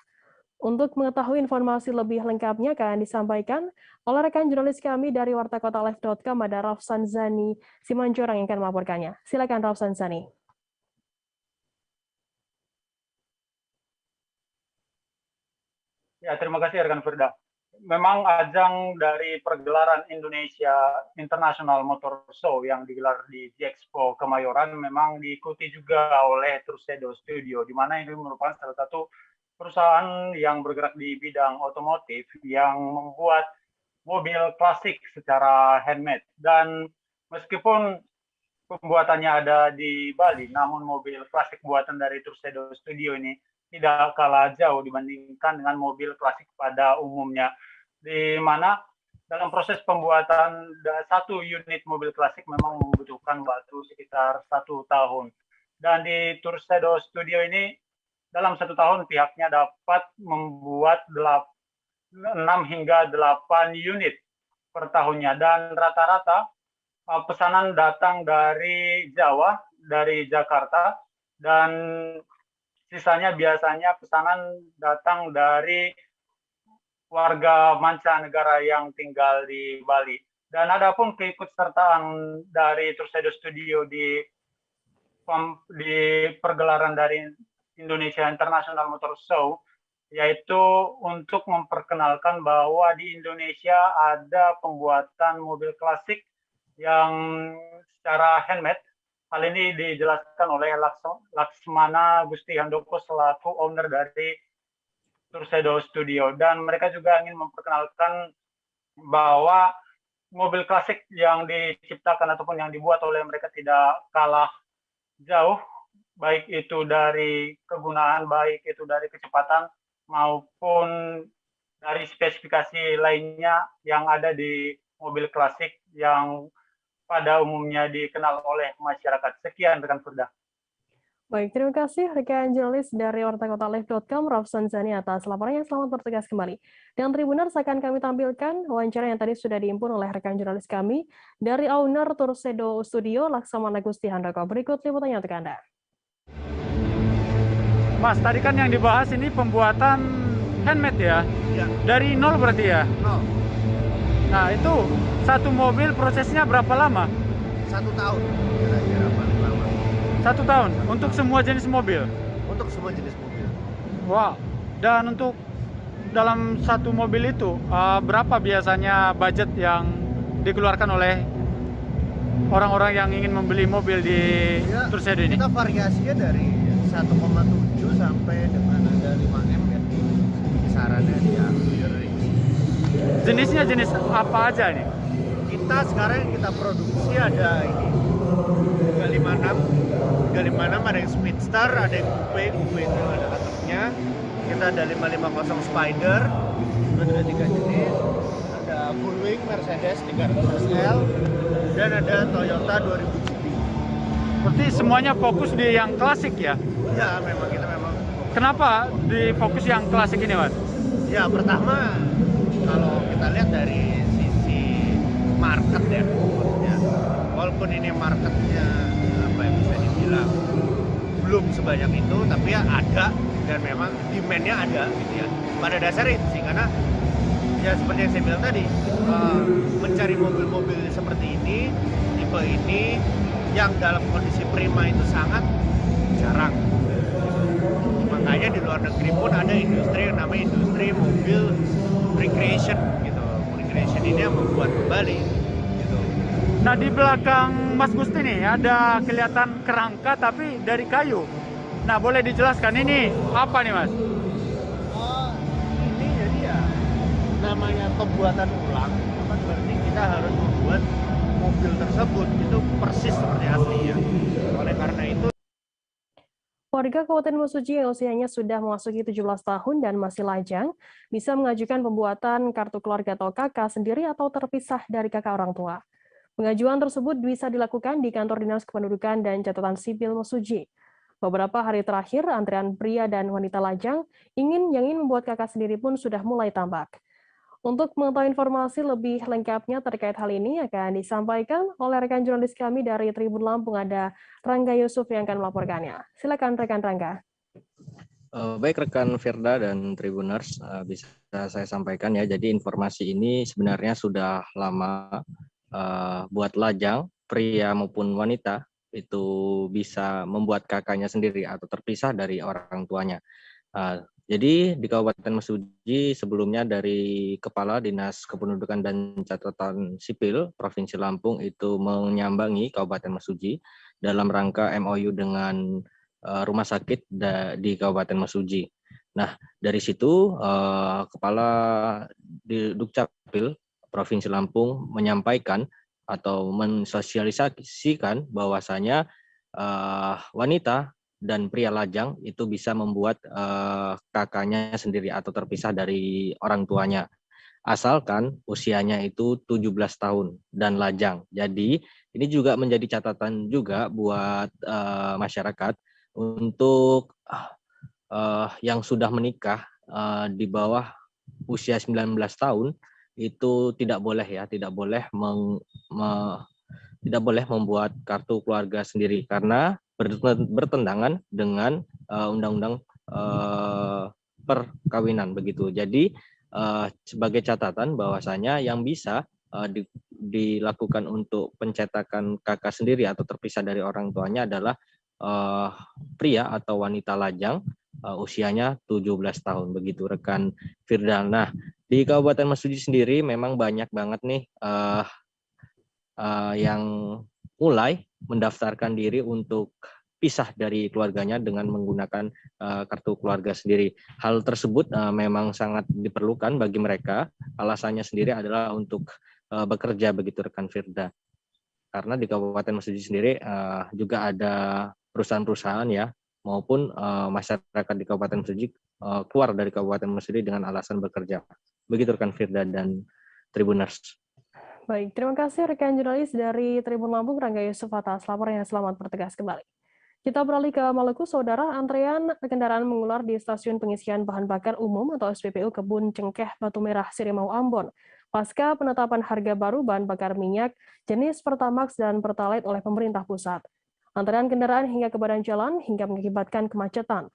Untuk mengetahui informasi lebih lengkapnya akan disampaikan oleh rekan jurnalis kami dari wartakotalive.com ada Rafsan Zani Simanjorang yang akan melaporkannya. Silakan Rafsan Zani. Ya, terima kasih rekan Firda. Memang ajang dari pergelaran Indonesia International Motor Show yang digelar di G-Expo Kemayoran memang diikuti juga oleh Turshedo Studio, di mana ini merupakan salah satu perusahaan yang bergerak di bidang otomotif yang membuat mobil klasik secara handmade. Dan meskipun pembuatannya ada di Bali, namun mobil klasik buatan dari Turshedo Studio ini tidak kalah jauh dibandingkan dengan mobil klasik pada umumnya, di mana dalam proses pembuatan satu unit mobil klasik memang membutuhkan waktu sekitar 1 tahun. Dan di Turshedo Studio ini dalam 1 tahun pihaknya dapat membuat 6 hingga 8 unit per tahunnya, dan rata-rata pesanan datang dari Jawa, dari Jakarta, dan sisanya biasanya pesanan datang dari warga mancanegara yang tinggal di Bali. Dan ada pun keikutsertaan dari Turshedo Studio di pergelaran dari Indonesia International Motor Show, yaitu untuk memperkenalkan bahwa di Indonesia ada pembuatan mobil klasik yang secara handmade. Hal ini dijelaskan oleh Laksmana Gusti Handoko selaku owner dari Turshedo Studio. Dan mereka juga ingin memperkenalkan bahwa mobil klasik yang diciptakan ataupun yang dibuat oleh mereka tidak kalah jauh, baik itu dari kegunaan, baik itu dari kecepatan, maupun dari spesifikasi lainnya yang ada di mobil klasik yang pada umumnya dikenal oleh masyarakat. Sekian rekan Firda. Baik, terima kasih rekan jurnalis dari wartakotalive.com, Rafsan Zani atas laporannya. Selamat bertugas kembali. Dan Tribuners akan kami tampilkan wawancara yang tadi sudah diimpun oleh rekan jurnalis kami dari owner Tursedo Studio, Laksamana Gusti Handoko. Berikut liputannya untuk Anda. Mas, tadi kan yang dibahas ini pembuatan handmade ya? Ya. Dari nol berarti ya? Nol. Nah, itu satu mobil prosesnya berapa lama? 1 tahun, kira-kira paling lama. 1 tahun untuk semua jenis mobil? Untuk semua jenis mobil. Wow. Dan untuk dalam satu mobil itu berapa biasanya budget yang dikeluarkan oleh orang-orang yang ingin membeli mobil di Tursedo ini? Kita variasinya dari 1,7 sampai dengan ada 5M ya. Kisarannya di akhir. Jenisnya jenis apa aja nih? Kita sekarang yang kita produksi ada ini 356 ada yang Speedster, ada yang coupe itu ada atapnya. Kita ada 550 Spider, itu ada 3 jenis. Ada Bullwing Mercedes 300SL dan ada Toyota 2000 GT. Berarti semuanya fokus di yang klasik ya? Ya, memang kita memang. Kenapa di fokus yang klasik ini, Mas? Ya, pertama kalau kita lihat dari sisi market ya, maksudnya walaupun ini marketnya apa yang bisa dibilang belum sebanyak itu, tapi ya ada dan memang demand-nya ada gitu ya. Pada dasarnya itu sih, karena ya seperti yang saya bilang tadi, mencari mobil-mobil seperti ini, tipe ini yang dalam kondisi prima itu sangat jarang. Makanya di luar negeri pun ada industri yang namanya industri mobil recreation gitu. Recreation ini yang membuat kembali gitu. Nah, di belakang Mas Gusti nih ada kelihatan kerangka tapi dari kayu. Nah, boleh dijelaskan ini apa nih, Mas? Ini jadi ya namanya pembuatan ulang, kan berarti kita harus membuat mobil tersebut itu persis seperti asli ya. Oleh karena itu Warga Kabupaten Mesuji yang usianya sudah memasuki 17 tahun dan masih lajang bisa mengajukan pembuatan kartu keluarga atau KK sendiri atau terpisah dari kakak orang tua. Pengajuan tersebut bisa dilakukan di Kantor Dinas Kependudukan dan Catatan Sipil Mesuji. Beberapa hari terakhir, antrean pria dan wanita lajang yang ingin membuat KK sendiri pun sudah mulai tambak. Untuk mengetahui informasi lebih lengkapnya terkait hal ini akan disampaikan oleh rekan jurnalis kami dari Tribun Lampung, ada Rangga Yusuf yang akan melaporkannya. Silakan rekan Rangga. Baik rekan Firda dan Tribuners, bisa saya sampaikan ya. Jadi informasi ini sebenarnya sudah lama buat lajang, pria maupun wanita itu bisa membuat kakaknya sendiri atau terpisah dari orang tuanya. Jadi di Kabupaten Mesuji sebelumnya dari Kepala Dinas Kependudukan dan Catatan Sipil Provinsi Lampung itu menyambangi Kabupaten Mesuji dalam rangka MOU dengan rumah sakit di Kabupaten Mesuji. Nah, dari situ Kepala Dukcapil Provinsi Lampung menyampaikan atau mensosialisasikan bahwasanya wanita dan pria lajang itu bisa membuat kakaknya sendiri atau terpisah dari orang tuanya. Asalkan usianya itu 17 tahun dan lajang. Jadi ini juga menjadi catatan juga buat masyarakat untuk yang sudah menikah di bawah usia 19 tahun itu tidak boleh ya, tidak boleh membuat kartu keluarga sendiri karena bertentangan dengan undang-undang perkawinan begitu. Jadi sebagai catatan bahwasanya yang bisa dilakukan untuk pencetakan kakak sendiri atau terpisah dari orang tuanya adalah pria atau wanita lajang usianya 17 tahun begitu rekan Firda. Nah, di Kabupaten Mesuji sendiri memang banyak banget nih yang mulai mendaftarkan diri untuk pisah dari keluarganya dengan menggunakan kartu keluarga sendiri. Hal tersebut memang sangat diperlukan bagi mereka. Alasannya sendiri adalah untuk bekerja begitu rekan Firda. Karena di Kabupaten Mesuji sendiri juga ada perusahaan-perusahaan ya maupun masyarakat di Kabupaten Mesuji keluar dari Kabupaten Mesuji dengan alasan bekerja. Begitu rekan Firda dan Tribuners. Baik, terima kasih rekan jurnalis dari Tribun Lampung, Rangga Yusuf atas laporannya. Selamat bertugas kembali. Kita beralih ke Maluku, Saudara. Antrean kendaraan mengular di stasiun pengisian bahan bakar umum atau SPBU Kebun Cengkeh Batu Merah Sirimau Ambon pasca penetapan harga baru bahan bakar minyak jenis Pertamax dan Pertalite oleh pemerintah pusat. Antrean kendaraan hingga ke badan jalan hingga mengakibatkan kemacetan.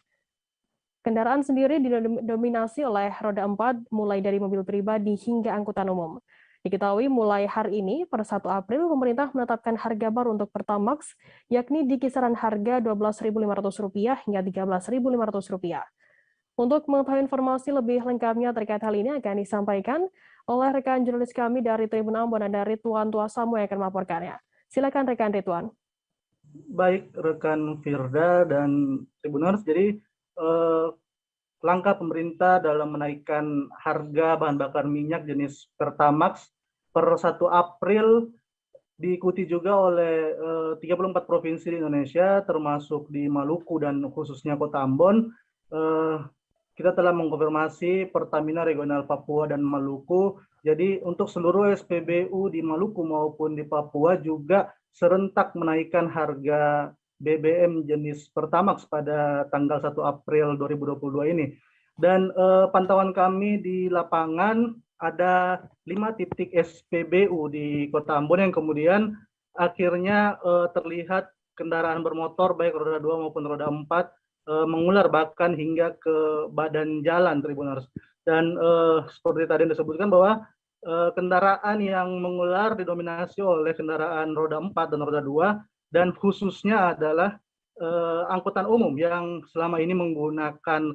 Kendaraan sendiri didominasi oleh roda 4 mulai dari mobil pribadi hingga angkutan umum. Diketahui mulai hari ini, per 1 April, pemerintah menetapkan harga baru untuk Pertamax, yakni di kisaran harga Rp12.500 hingga Rp13.500. Untuk mengetahui informasi lebih lengkapnya terkait hal ini akan disampaikan oleh rekan jurnalis kami dari Tribun Ambon, ada Ridwan Tuasamu yang akan melaporkannya. Silakan rekan Ridwan. Baik, rekan Firda dan Tribuners, jadi langkah pemerintah dalam menaikkan harga bahan bakar minyak jenis Pertamax per 1 April diikuti juga oleh 34 provinsi di Indonesia, termasuk di Maluku dan khususnya Kota Ambon. Kita telah mengkonfirmasi Pertamina Regional Papua dan Maluku. Jadi untuk seluruh SPBU di Maluku maupun di Papua juga serentak menaikkan harga BBM jenis Pertamax pada tanggal 1 April 2022 ini. Dan pantauan kami di lapangan ada 5 titik SPBU di Kota Ambon yang kemudian akhirnya terlihat kendaraan bermotor baik roda 2 maupun roda 4 mengular bahkan hingga ke badan jalan, Tribuners. Dan seperti tadi disebutkan bahwa kendaraan yang mengular didominasi oleh kendaraan roda 4 dan roda 2 dan khususnya adalah angkutan umum yang selama ini menggunakan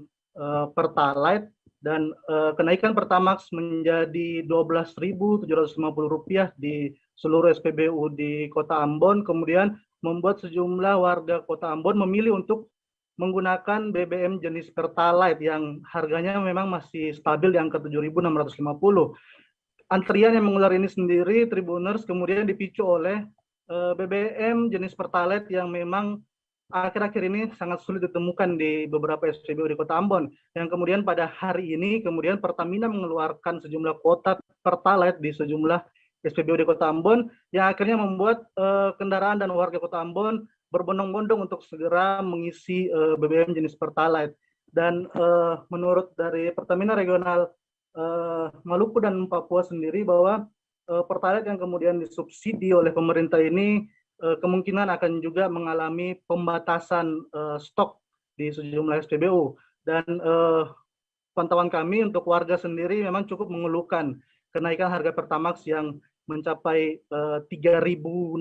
Pertalite dan kenaikan Pertamax menjadi Rp12.750 di seluruh SPBU di Kota Ambon, kemudian membuat sejumlah warga Kota Ambon memilih untuk menggunakan BBM jenis Pertalite yang harganya memang masih stabil di angka Rp7.650. Antrian yang mengular ini sendiri, Tribuners, kemudian dipicu oleh BBM jenis Pertalite yang memang akhir-akhir ini sangat sulit ditemukan di beberapa SPBU di Kota Ambon. Yang kemudian pada hari ini, kemudian Pertamina mengeluarkan sejumlah kuota Pertalite di sejumlah SPBU di Kota Ambon, yang akhirnya membuat kendaraan dan warga Kota Ambon berbondong-bondong untuk segera mengisi BBM jenis Pertalite. Dan menurut dari Pertamina Regional Maluku dan Papua sendiri bahwa Pertalite yang kemudian disubsidi oleh pemerintah ini kemungkinan akan juga mengalami pembatasan stok di sejumlah SPBU. Dan pantauan kami untuk warga sendiri memang cukup mengeluhkan kenaikan harga Pertamax yang mencapai 3.600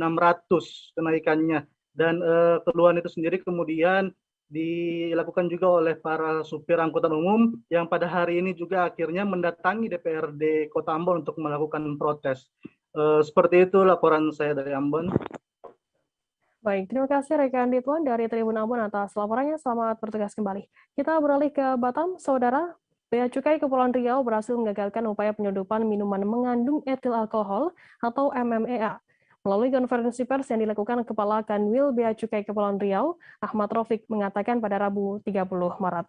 kenaikannya. Dan keluhan itu sendiri kemudian dilakukan juga oleh para supir angkutan umum yang pada hari ini juga akhirnya mendatangi DPRD Kota Ambon untuk melakukan protes. Seperti itu laporan saya dari Ambon. Baik, terima kasih rekan Ridwan dari Tribun Ambon atas laporannya. Selamat bertugas kembali. Kita beralih ke Batam, Saudara. Bea Cukai Kepulauan Riau berhasil menggagalkan upaya penyelundupan minuman mengandung etil alkohol atau MMEA. Melalui konferensi pers yang dilakukan Kepala Kanwil Bea Cukai Kepulauan Riau, Ahmad Rafiq mengatakan pada Rabu 30 Maret.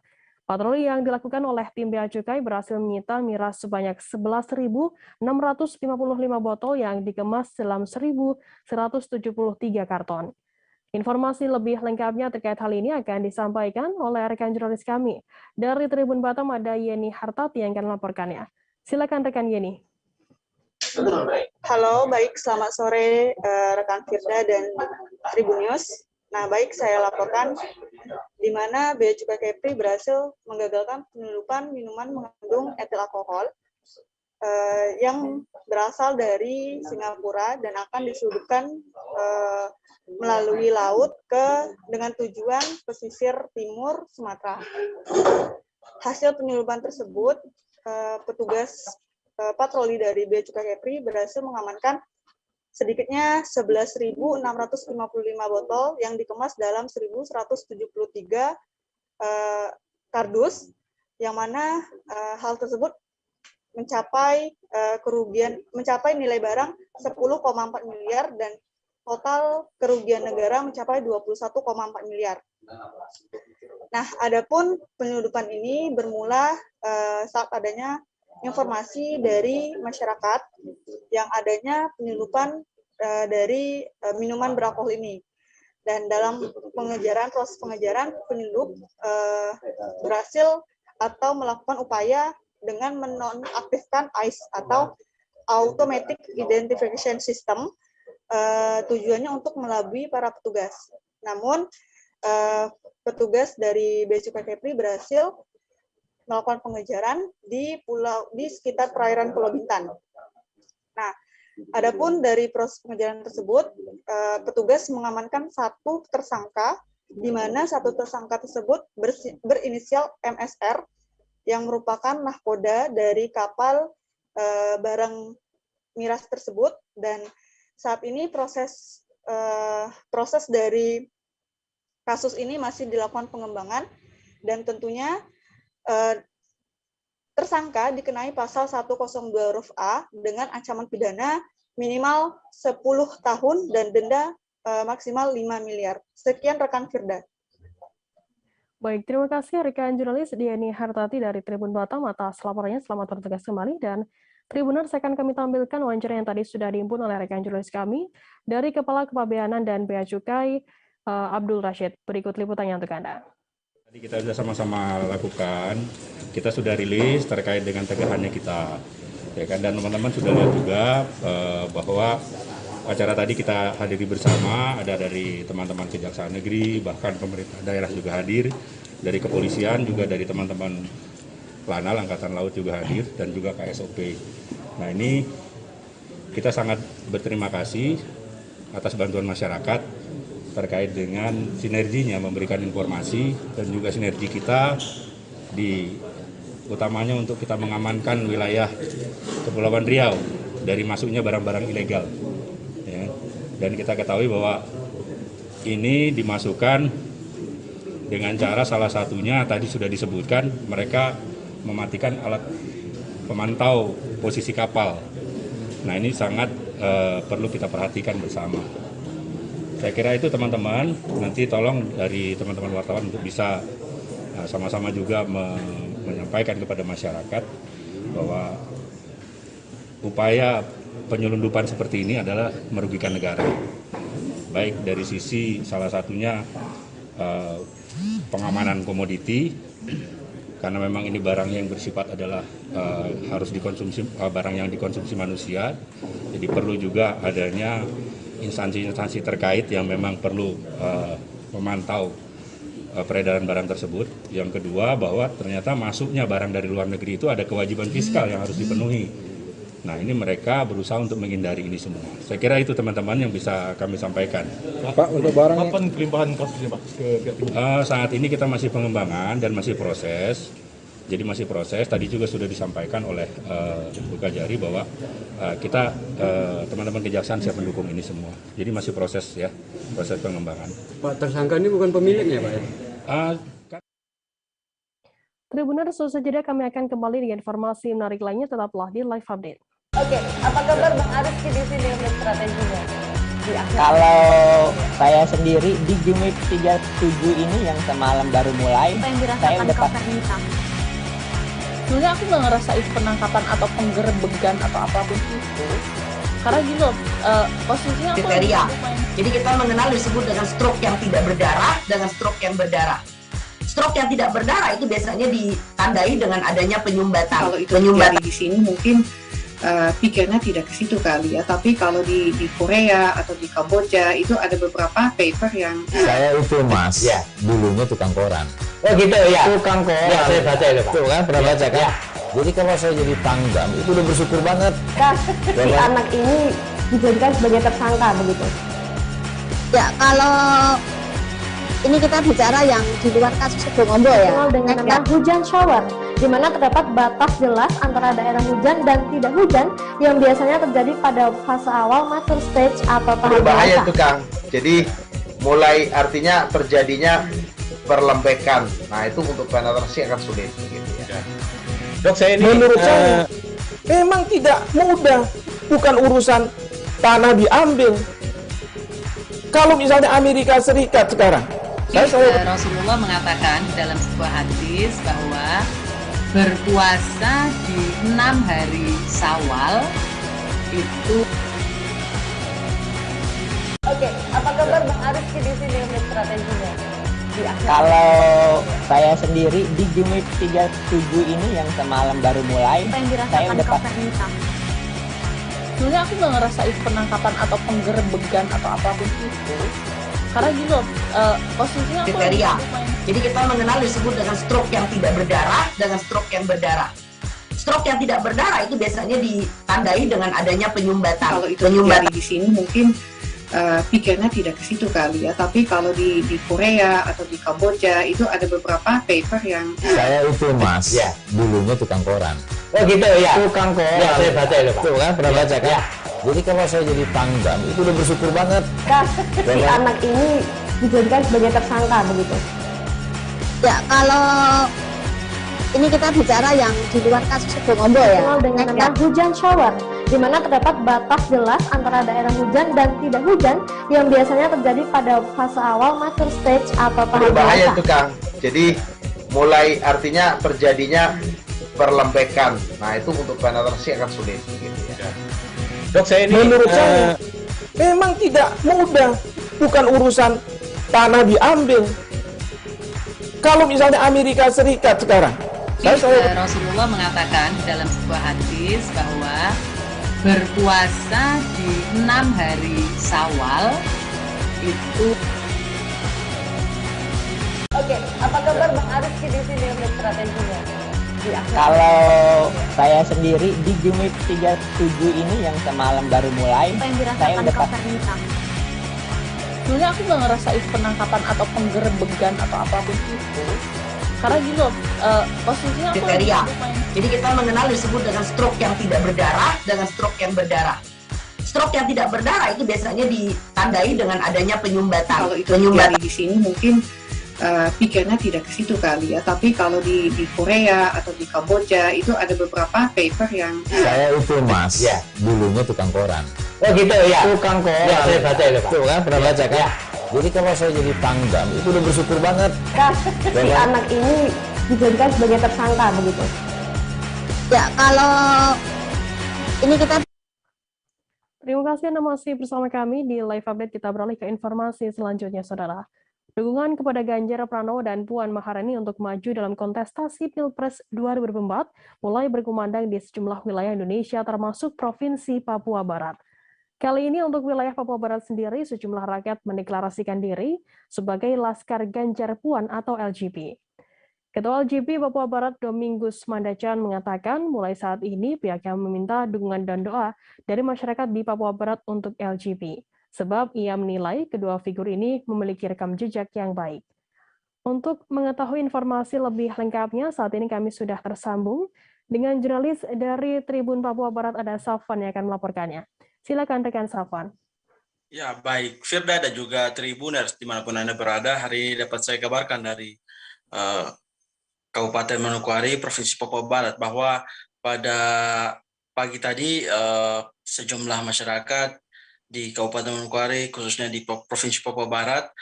Patroli yang dilakukan oleh tim Bea Cukai berhasil menyita miras sebanyak 11.655 botol yang dikemas dalam 1.173 karton. Informasi lebih lengkapnya terkait hal ini akan disampaikan oleh rekan jurnalis kami. Dari Tribun Batam ada Yeni Hartati yang akan melaporkannya. Silakan rekan Yeni. Halo, baik, selamat sore rekan Firda dan Tribun News. Nah, baik, saya laporkan di mana Bea Cukai Kepri berhasil menggagalkan penyelundupan minuman mengandung etil alkohol yang berasal dari Singapura dan akan diselundupkan melalui laut dengan tujuan pesisir timur Sumatera. Hasil penyelundupan tersebut, petugas patroli dari Bea Cukai Kepri berhasil mengamankan sedikitnya 11.655 botol yang dikemas dalam 1.173 kardus, yang mana hal tersebut mencapai nilai barang 10,4 miliar dan total kerugian negara mencapai 21,4 miliar. Nah, adapun penyelundupan ini bermula saat adanya informasi dari masyarakat yang adanya penyelundupan dari minuman beralkohol ini. Dan dalam proses pengejaran, penyelundup berhasil atau melakukan upaya dengan menonaktifkan AIS atau Automatic Identification System, tujuannya untuk melabui para petugas. Namun, petugas dari Bea Cukai Kepri berhasil melakukan pengejaran di sekitar perairan Pulau Bintan. Nah, adapun dari proses pengejaran tersebut, petugas mengamankan satu tersangka, di mana satu tersangka tersebut berinisial MSR, yang merupakan nahkoda dari kapal barang miras tersebut. Dan saat ini proses dari kasus ini masih dilakukan pengembangan, dan tentunya tersangka dikenai pasal 102 huruf A dengan ancaman pidana minimal 10 tahun dan denda maksimal 5 miliar. Sekian rekan Firda. Baik, terima kasih rekan jurnalis Diani Hartati dari Tribun Batam atas laporannya. Selamat bertugas kembali. Dan Tribuners, akan kami tampilkan wawancara yang tadi sudah dihimpun oleh rekan jurnalis kami dari Kepala Kepabeanan dan Bea Cukai Abdul Rashid. Berikut liputannya untuk Anda. Tadi kita sudah sama-sama lakukan, kita sudah rilis terkait dengan tegahannya kita, ya kan? Dan teman-teman sudah lihat juga bahwa acara tadi kita hadiri bersama, ada dari teman-teman Kejaksaan Negeri, bahkan pemerintah daerah juga hadir, dari kepolisian juga, dari teman-teman Lanal Angkatan Laut juga hadir, dan juga KSOP. Nah, ini kita sangat berterima kasih atas bantuan masyarakat terkait dengan sinerginya memberikan informasi, dan juga sinergi kita utamanya untuk kita mengamankan wilayah Kepulauan Riau dari masuknya barang-barang ilegal. Ya. Dan kita ketahui bahwa ini dimasukkan dengan cara salah satunya tadi sudah disebutkan, mereka mematikan alat pemantau posisi kapal. Nah, ini sangat perlu kita perhatikan bersama. Saya kira itu teman-teman, nanti tolong dari teman-teman wartawan untuk bisa sama-sama juga menyampaikan kepada masyarakat bahwa upaya penyelundupan seperti ini adalah merugikan negara. Baik dari sisi salah satunya pengamanan komoditi, karena memang ini barang yang bersifat adalah harus dikonsumsi, barang yang dikonsumsi manusia, jadi perlu juga adanya instansi-instansi terkait yang memang perlu memantau peredaran barang tersebut. Yang kedua, bahwa ternyata masuknya barang dari luar negeri itu ada kewajiban fiskal yang harus dipenuhi. Nah, ini mereka berusaha untuk menghindari ini semua. Saya kira itu teman-teman yang bisa kami sampaikan. Pak, untuk barang kapan kelimpahan kasusnya, Pak? Saat ini kita masih pengembangan dan masih proses. Jadi masih proses, tadi juga sudah disampaikan oleh Bu Kajari bahwa kita teman-teman kejaksaan siap mendukung ini semua. Jadi masih proses ya, proses pengembangan. Pak, tersangka ini bukan pemiliknya, Pak? Tribuners, sesudah jeda kami akan kembali dengan informasi menarik lainnya, tetaplah di Live Update. Oke, apa kabar Bang Ariski di sini untuk strateginya? Kalau saya sendiri di Gimik 37 ini yang semalam baru mulai, saya udah sebenarnya aku nggak ngerasain penangkapan atau penggerbegan atau apapun itu, karena gitu posisinya aku kriteria. Jadi kita mengenal disebut dengan stroke yang tidak berdarah dengan stroke yang berdarah. Stroke yang tidak berdarah itu biasanya ditandai dengan adanya penyumbatan. Kalau itu terjadi di sini mungkin pikirnya tidak ke situ kali ya, tapi kalau di Korea atau di Kamboja itu ada beberapa paper yang saya itu Mas, ya, dulunya tukang koran. Oh gitu ya. Tukang koran. Ya, saya baca itu, Pak. Tuh kan, pernah baca kan? Ya. Jadi kalau saya jadi tanggam itu udah bersyukur banget. Si anak ini dijadikan sebagai tersangka begitu. Ya, kalau ini kita bicara yang di luar kasus Sebong Ombo ya. Dengan nama hujan shower, di mana terdapat batas jelas antara daerah hujan dan tidak hujan yang biasanya terjadi pada fase awal mature stage atau tahap berbahaya itu Kang. Jadi mulai artinya terjadinya perlembekan. Nah, itu untuk penetrasi akan sulit gitu ya. Dok, saya ini menurut saya memang tidak mudah, bukan urusan tanah diambil. Kalau misalnya Amerika Serikat sekarang, Rasulullah mengatakan dalam sebuah hadis bahwa berpuasa di 6 hari Syawal itu. Oke, apa Apa kabar Bang Ariski di sini untuk strateginya? Kalau saya sendiri di Gimik 37 ini yang semalam baru mulai, saya udah sebenarnya aku nggak ngerasain penangkapan atau penggerbegan atau apapun itu, karena gitu posisinya aku kriteria. Jadi kita mengenal disebut dengan stroke yang tidak berdarah dengan stroke yang berdarah. Stroke yang tidak berdarah itu biasanya ditandai dengan adanya penyumbatan. Kalau itu terjadi di sini mungkin pikirnya tidak ke situ kali ya, tapi kalau di Korea atau di Kamboja itu ada beberapa paper yang saya itu mas, ya, dulunya tukang koran. Oh gitu ya. Tukang koran. Ya, saya baca itu Pak. Tuh kan pernah baca kan? Ya. Jadi kalau saya jadi tanggan itu udah bersyukur banget. Si anak ini dijadikan sebagai tersangka begitu. Ya, kalau ini kita bicara yang di luar kasus Subroombo ya. Dengan nama hujan shower, di mana terdapat batas jelas antara daerah hujan dan tidak hujan yang biasanya terjadi pada fase awal mature stage atau tahap berbahaya dewasa. itu Kang. Jadi mulai artinya terjadinya perlembekan. Nah itu untuk penetrasi akan sulit. Gitu ya. Dok, saya ini menurut saya memang tidak mudah, bukan urusan tanah diambil. Kalau misalnya Amerika Serikat sekarang, Rasulullah mengatakan dalam sebuah hadis bahwa berpuasa di 6 hari Syawal itu. Oke, apa kabar Bang Ariski di sini untuk strateginya? Kalau saya sendiri di Gimik 37 ini yang semalam baru mulai, saya udah sebenarnya aku nggak ngerasain penangkapan atau penggerbegan atau apapun itu, karena gitu posisinya aku kriteria. Jadi kita mengenal disebut dengan stroke yang tidak berdarah dengan stroke yang berdarah. Stroke yang tidak berdarah itu biasanya ditandai dengan adanya penyumbatan. Kalau itu terjadi di sini mungkin pikirnya tidak ke situ kali ya, tapi kalau di Korea atau di Kamboja itu ada beberapa paper yang saya itu mas, ya, dulunya tukang koran. Oh gitu ya. Tukang koran. Ya, saya baca itu Pak. Tuh kan pernah baca kan? Ya. Jadi kalau saya jadi tanggan itu udah bersyukur banget. Si anak ini dijadikan sebagai tersangka begitu. Ya, kalau ini kita. Terima kasih Anda masih bersama kami di Live Update. Kita beralih ke informasi selanjutnya, Saudara. Dukungan kepada Ganjar Pranowo dan Puan Maharani untuk maju dalam kontestasi Pilpres 2024 mulai berkumandang di sejumlah wilayah Indonesia termasuk Provinsi Papua Barat. Kali ini untuk wilayah Papua Barat sendiri, sejumlah rakyat mendeklarasikan diri sebagai Laskar Ganjar Puan atau LGP. Ketua LGP Papua Barat Domingus Mandacan mengatakan mulai saat ini pihaknya meminta dukungan dan doa dari masyarakat di Papua Barat untuk LGP. Sebab ia menilai kedua figur ini memiliki rekam jejak yang baik. Untuk mengetahui informasi lebih lengkapnya, saat ini kami sudah tersambung dengan jurnalis dari Tribun Papua Barat, ada Safwan yang akan melaporkannya. Silakan rekan Safwan. Ya, baik. Firda dan juga Tribuners dimanapun Anda berada, hari ini dapat saya kabarkan dari Kabupaten Manokwari, Provinsi Papua Barat, bahwa pada pagi tadi sejumlah masyarakat di Kabupaten Manokwari, khususnya di Provinsi Papua Barat,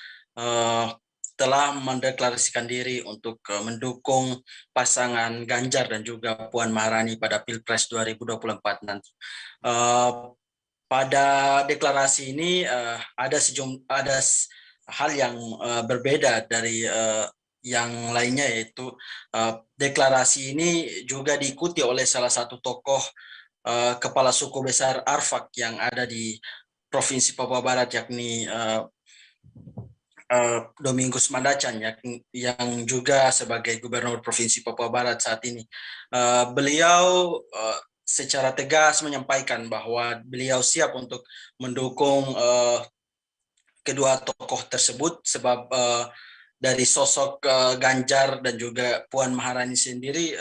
telah mendeklarasikan diri untuk mendukung pasangan Ganjar dan juga Puan Maharani pada Pilpres 2024 nanti. Pada deklarasi ini ada hal yang berbeda dari yang lainnya, yaitu deklarasi ini juga diikuti oleh salah satu tokoh kepala suku besar Arfak yang ada di Provinsi Papua Barat, yakni Domingus Mandacan, yang juga sebagai Gubernur Provinsi Papua Barat saat ini. Beliau secara tegas menyampaikan bahwa beliau siap untuk mendukung kedua tokoh tersebut, sebab dari sosok Ganjar dan juga Puan Maharani sendiri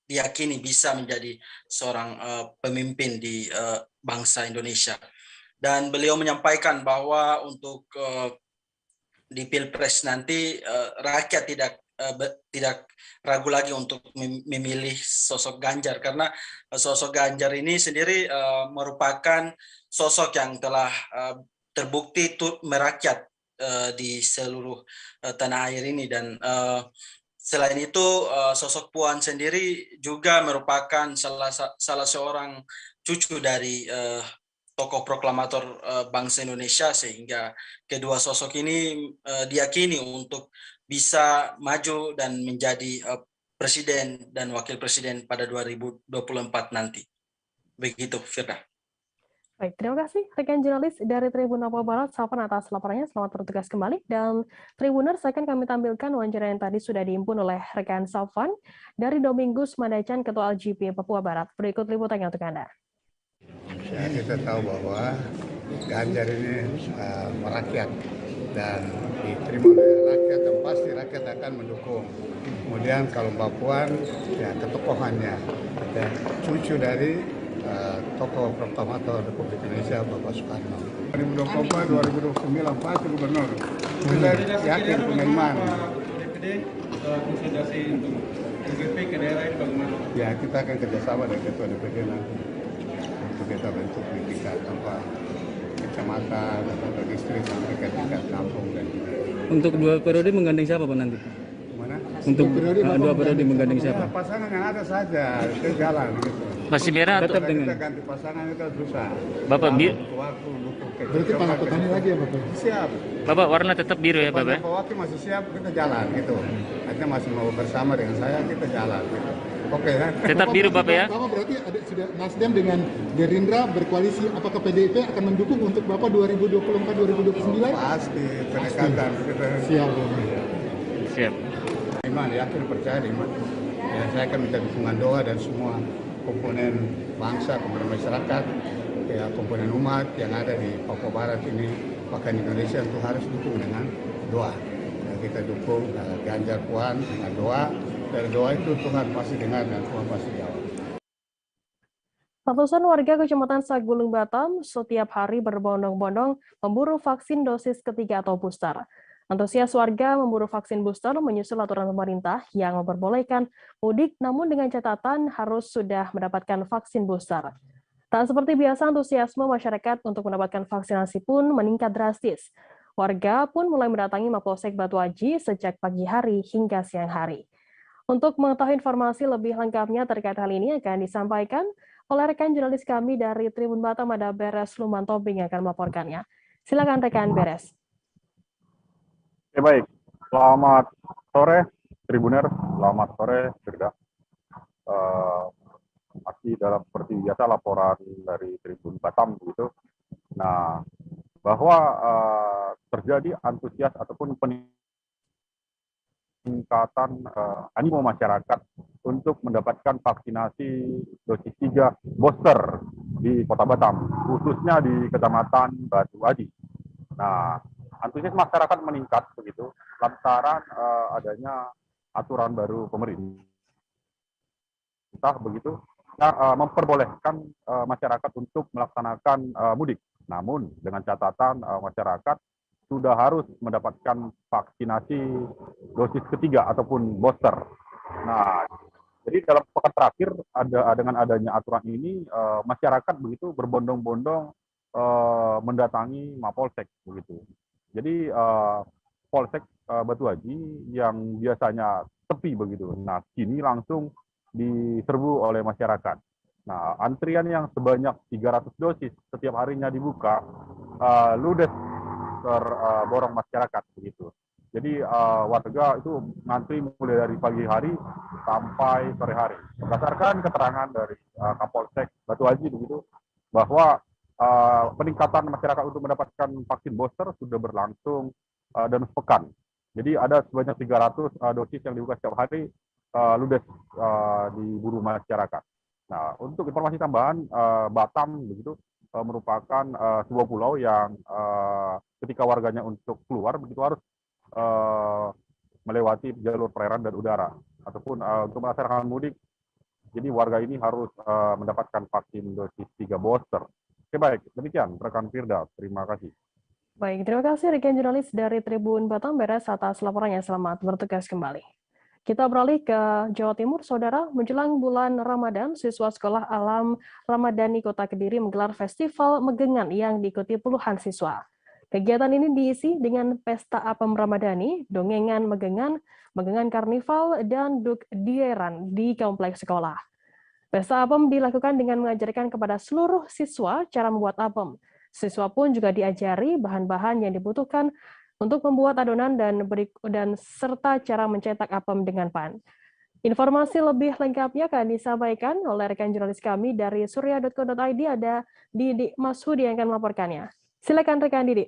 diyakini bisa menjadi seorang pemimpin di bangsa Indonesia. Dan beliau menyampaikan bahwa untuk di Pilpres nanti rakyat tidak ragu lagi untuk memilih sosok Ganjar, karena sosok Ganjar ini sendiri merupakan sosok yang telah terbukti merakyat di seluruh tanah air ini. Dan selain itu sosok Puan sendiri juga merupakan salah seorang cucu dari tokoh proklamator bangsa Indonesia, sehingga kedua sosok ini diyakini untuk bisa maju dan menjadi presiden dan wakil presiden pada 2024 nanti. Begitu, Firda. Baik, terima kasih rekan jurnalis dari Tribun Papua Barat, Safwan, atas laporannya. Selamat bertugas kembali. Dan Tribuners, akan kami tampilkan wawancara yang tadi sudah dihimpun oleh rekan Safwan dari Domingus Mandacan, Ketua LGP Papua Barat. Berikut liputannya untuk Anda. Ya, kita tahu bahwa Ganjar ini merakyat dan diterima oleh rakyat, dan pasti rakyat akan mendukung. Kemudian kalau Mbak Puan, ya ketokohannya, dan cucu dari tokoh proklamator Republik Indonesia Bapak Soekarno. 2024-2029 pasti gubernur. Kita yakin punya iman. DPD konsolidasi untuk DPP ke daerah ini bagaimana? Ya, kita akan kerjasama dengan Ketua DPD nanti untuk kita bentuk di tingkat kecamatan atau distrik sampai ke tingkat kampung dan Untuk 2 periode menggandeng siapa Pak nanti? mana? Untuk 2 periode menggandeng siapa? Pasangan yang ada saja, itu jalan gitu. Masih merah tetap dengan kita ganti pasangan itu susah. Bapak biru. Berarti Pak Petani lagi ya Bapak? Siap. Bapak warna tetap biru ya Bapak? Pak Wakil masih siap, kita jalan gitu. Artinya masih mau bersama dengan saya, kita jalan gitu. Oke ya. Tetap biru Bapak ya? Bapak berarti ada sudah Nasdem dengan Gerindra berkoalisi, apakah PDIP akan mendukung untuk Bapak 2024-2029? Pasti, pendekatan kita. Siap. Siap. Iman, yakin, percaya iman. Ya, saya akan minta dukungan doa dan semua komponen bangsa, komponen masyarakat, ya komponen umat yang ada di Papua Barat ini, bahkan Indonesia itu harus dukung dengan doa. Ya, kita dukung Ganjar Puan dengan doa, dan doa itu Tuhan pasti dengar dan Tuhan pasti jawab. Ratusan warga Kecamatan Sagulung Batam setiap hari berbondong-bondong memburu vaksin dosis ketiga atau booster. Antusias warga memburu vaksin booster menyusul aturan pemerintah yang memperbolehkan mudik, namun dengan catatan harus sudah mendapatkan vaksin booster. Tak seperti biasa, antusiasme masyarakat untuk mendapatkan vaksinasi pun meningkat drastis. Warga pun mulai mendatangi Mapolsek Batu Aji sejak pagi hari hingga siang hari. Untuk mengetahui informasi lebih lengkapnya terkait hal ini akan disampaikan oleh rekan jurnalis kami dari Tribun Batam, ada Beres Luman Tobing yang akan melaporkannya. Silakan rekan Beres. Ya, baik, selamat sore Tribuner, selamat sore Firda. Masih dalam seperti biasa laporan dari Tribun Batam begitu. Nah, bahwa terjadi antusias ataupun peningkatan animo masyarakat untuk mendapatkan vaksinasi dosis 3 booster di Kota Batam, khususnya di Kecamatan Batu Aji. Nah, antusias masyarakat meningkat begitu lantaran adanya aturan baru pemerintah begitu memperbolehkan masyarakat untuk melaksanakan mudik. Namun dengan catatan masyarakat sudah harus mendapatkan vaksinasi dosis ketiga ataupun booster. Nah, jadi dalam pekan terakhir dengan adanya aturan ini masyarakat begitu berbondong-bondong mendatangi Mapolsek begitu. Jadi Polsek Batu Aji yang biasanya sepi begitu, nah kini langsung diserbu oleh masyarakat. Nah, antrian yang sebanyak 300 dosis setiap harinya dibuka, ludes terborong masyarakat begitu. Jadi warga itu ngantri mulai dari pagi hari sampai sore hari. Berdasarkan keterangan dari Kapolsek Batu Aji begitu, bahwa peningkatan masyarakat untuk mendapatkan vaksin booster sudah berlangsung dalam sepekan. Jadi ada sebanyak 300 dosis yang dibuka setiap hari, ludes diburu masyarakat. Nah, untuk informasi tambahan, Batam begitu merupakan sebuah pulau yang ketika warganya untuk keluar begitu harus melewati jalur perairan dan udara, ataupun untuk melaksanakan mudik. Jadi warga ini harus mendapatkan vaksin dosis 3 booster. Oke, baik, demikian rekan Firda, terima kasih. Baik, terima kasih rekan jurnalis dari Tribun Batam Beres atas laporannya. Selamat bertugas kembali. Kita beralih ke Jawa Timur, Saudara. Menjelang bulan Ramadan, siswa Sekolah Alam Ramadhani Kota Kediri menggelar festival Megengan yang diikuti puluhan siswa. Kegiatan ini diisi dengan pesta apem Ramadhani, dongengan Megengan, Megengan Karnival, dan Duk Dieran di kompleks sekolah. Pesta apem dilakukan dengan mengajarkan kepada seluruh siswa cara membuat apem. Siswa pun juga diajari bahan-bahan yang dibutuhkan untuk membuat adonan dan serta cara mencetak apem dengan pan. Informasi lebih lengkapnya akan disampaikan oleh rekan jurnalis kami dari surya.co.id, ada Didi Mashudi yang akan melaporkannya. Silakan rekan Didi.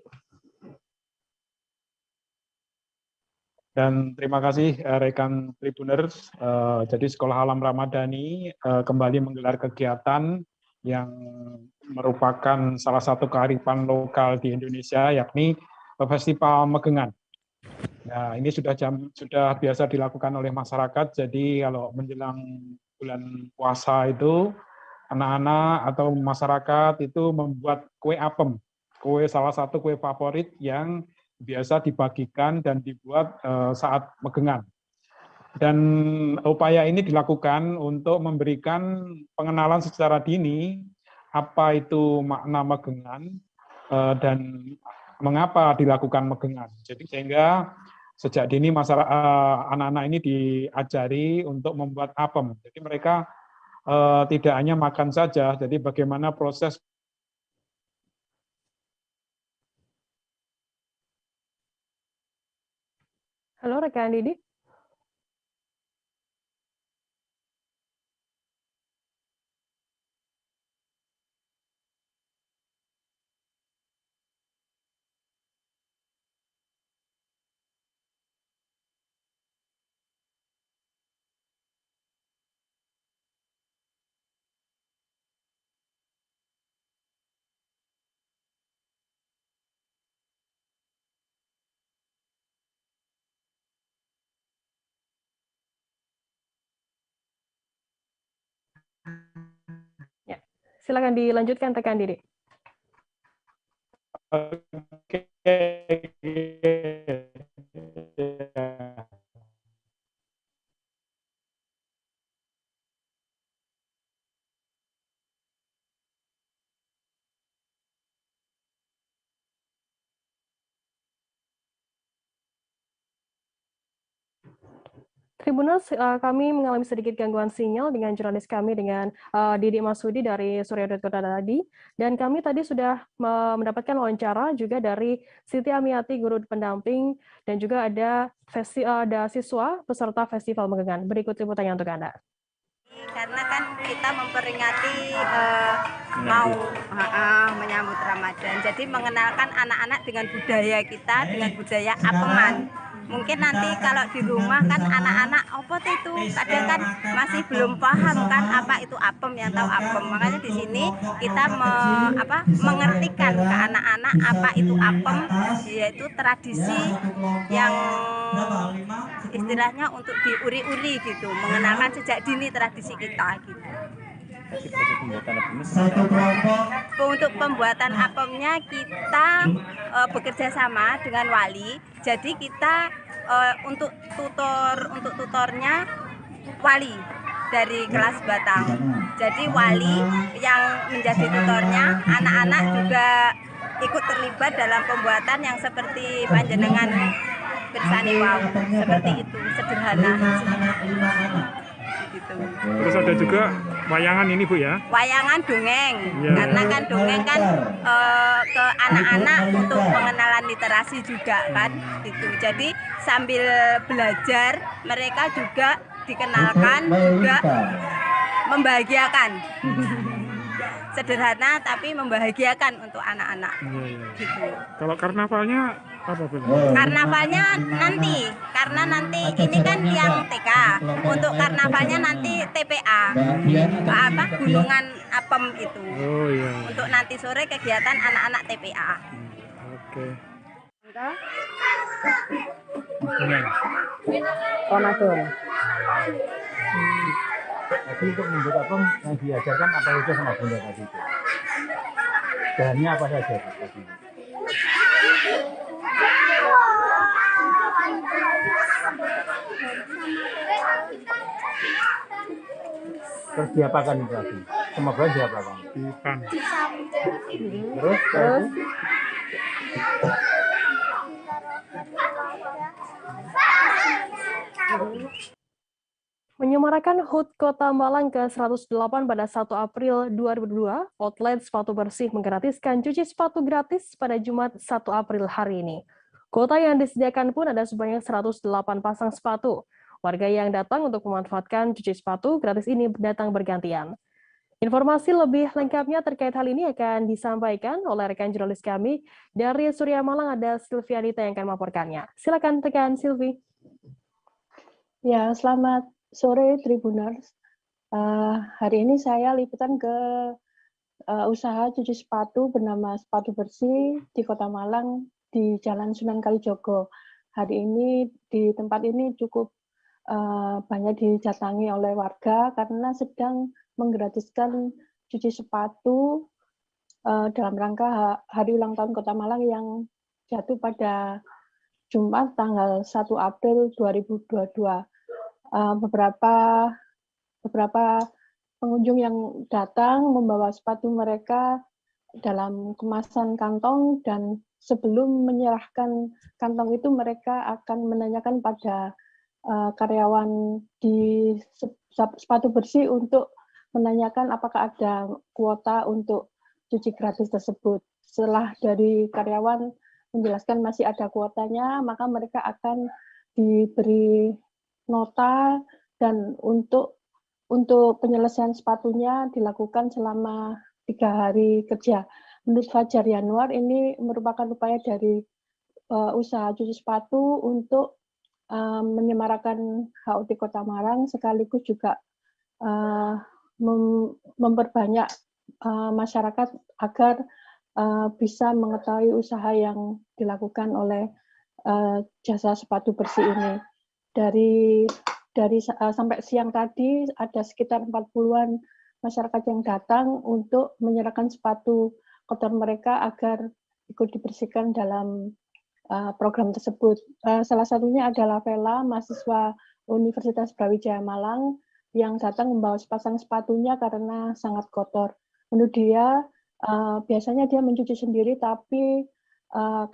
Dan terima kasih rekan Tribuners. Jadi Sekolah Alam Ramadhani kembali menggelar kegiatan yang merupakan salah satu kearifan lokal di Indonesia, yakni Festival Megengan. Nah, ini sudah biasa dilakukan oleh masyarakat. Jadi kalau menjelang bulan puasa itu anak-anak atau masyarakat itu membuat kue apem, salah satu kue favorit yang biasa dibagikan dan dibuat saat Megengan. Dan upaya ini dilakukan untuk memberikan pengenalan secara dini apa itu makna Megengan dan mengapa dilakukan Megengan. Jadi sehingga sejak dini anak-anak ini diajari untuk membuat apem. Jadi mereka tidak hanya makan saja, jadi bagaimana proses. Halo rekan Didi. Ya, silakan dilanjutkan rekan Didi. Oke. Tribuners, kami mengalami sedikit gangguan sinyal dengan jurnalis kami dengan Didi Mashudi dari surya.co.id, dan kami tadi sudah mendapatkan wawancara juga dari Siti Amiati, guru pendamping, dan juga ada siswa peserta Festival Megengan. Berikut liputannya untuk Anda. Karena kan kita memperingati mau menyambut Ramadan, jadi mengenalkan anak-anak dengan budaya kita, dengan budaya apeman. Mungkin nanti kalau di rumah kan anak-anak apa itu kadang kan masih belum paham kan apa itu apem, yang tahu apem. Makanya di sini kita mengertikan ke anak-anak apa itu apem, yaitu tradisi yang istilahnya untuk diuri-uri gitu, mengenalkan sejak dini tradisi kita gitu. Untuk pembuatan apemnya kita bekerja sama dengan wali. Jadi kita untuk tutornya wali dari kelas Batang. Jadi wali yang menjadi tutornya, anak-anak juga ikut terlibat dalam pembuatan yang seperti panjenengan bersani wow, seperti itu, sederhana. Gitu. Terus ada juga wayangan ini Bu ya? Wayangan dongeng, karena kan dongeng kan ke anak-anak untuk pengenalan literasi juga kan, gitu. Jadi sambil belajar mereka juga dikenalkan, juga membahagiakan. Sederhana tapi membahagiakan untuk anak-anak. Gitu. Kalau karnavalnya apa Bu? Karnavalnya nanti, karena nanti ini kan yang TK. Untuk karnavalnya nanti TPA, Gunungan Apem itu. Oh iya. Untuk nanti sore kegiatan anak-anak TPA. Oke. Ramadan. Jadi untuk membuat apem yang diajarkan apa saja sama Bunda tadi itu? Bahannya apa saja tadi? Terus diapakan itu lagi? Semua bahan diapakan? Dipan. Terus? Menyemarakan HUT Kota Malang ke-108 pada 1 April 2022, outlet sepatu bersih menggratiskan cuci sepatu gratis pada Jumat 1 April hari ini. Kuota yang disediakan pun ada sebanyak 108 pasang sepatu. Warga yang datang untuk memanfaatkan cuci sepatu gratis ini datang bergantian. Informasi lebih lengkapnya terkait hal ini akan disampaikan oleh rekan jurnalis kami dari Surya Malang, ada Sylvia Dita yang akan melaporkannya. Silakan rekan Sylvie. Ya, selamat sore Tribuners. Hari ini saya liputan ke usaha cuci sepatu bernama Sepatu Bersih di Kota Malang di Jalan Sunan Kalijogo. Hari ini di tempat ini cukup banyak didatangi oleh warga karena sedang menggratiskan cuci sepatu dalam rangka hari ulang tahun Kota Malang yang jatuh pada Jumat tanggal 1 April 2022. Beberapa pengunjung yang datang membawa sepatu mereka dalam kemasan kantong, dan sebelum menyerahkan kantong itu mereka akan menanyakan pada karyawan di Sepatu Bersih untuk menanyakan apakah ada kuota untuk cuci gratis tersebut. Setelah dari karyawan menjelaskan masih ada kuotanya, maka mereka akan diberi nota, dan untuk penyelesaian sepatunya dilakukan selama 3 hari kerja. Menurut Fajar Yanuar, ini merupakan upaya dari usaha cuci sepatu untuk menyemarakan HUT Kota Malang, sekaligus juga memperbanyak masyarakat agar bisa mengetahui usaha yang dilakukan oleh jasa sepatu bersih ini. Dari sampai siang tadi ada sekitar 40-an masyarakat yang datang untuk menyerahkan sepatu kotor mereka agar ikut dibersihkan dalam program tersebut. Salah satunya adalah Vela, mahasiswa Universitas Brawijaya Malang, yang datang membawa sepasang sepatunya karena sangat kotor. Menurut dia, biasanya dia mencuci sendiri, tapi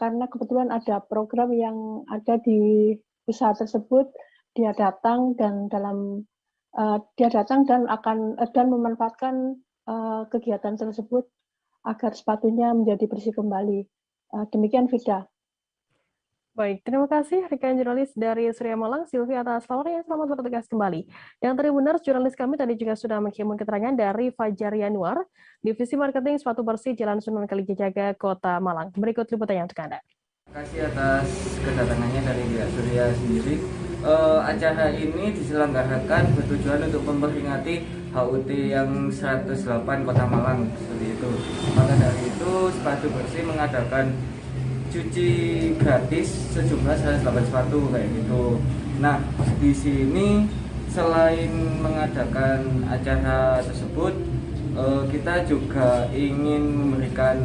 karena kebetulan ada program yang ada di usaha tersebut, dia datang dan akan memanfaatkan kegiatan tersebut agar sepatunya menjadi bersih kembali. Demikian, Vida. Baik, terima kasih rekan jurnalis dari Surya Malang, Sylvia, atas laporannya. Selamat bertugas kembali. Dan Tribuners, jurnalis kami tadi juga sudah menghimpun keterangan dari Fajar Yanuar, Divisi Marketing Sepatu Bersih Jalan Sunan Kalijaga, Kota Malang. Berikut liputannya untuk Anda. Terima kasih atas kedatangannya dari pihak Surya sendiri. Acara ini diselenggarakan bertujuan untuk memperingati HUT yang 108 Kota Malang, seperti itu. Maka dari itu, Sepatu Bersih mengadakan cuci gratis sejumlah 108 sepatu kayak gitu. Nah, di sini selain mengadakan acara tersebut, kita juga ingin memberikan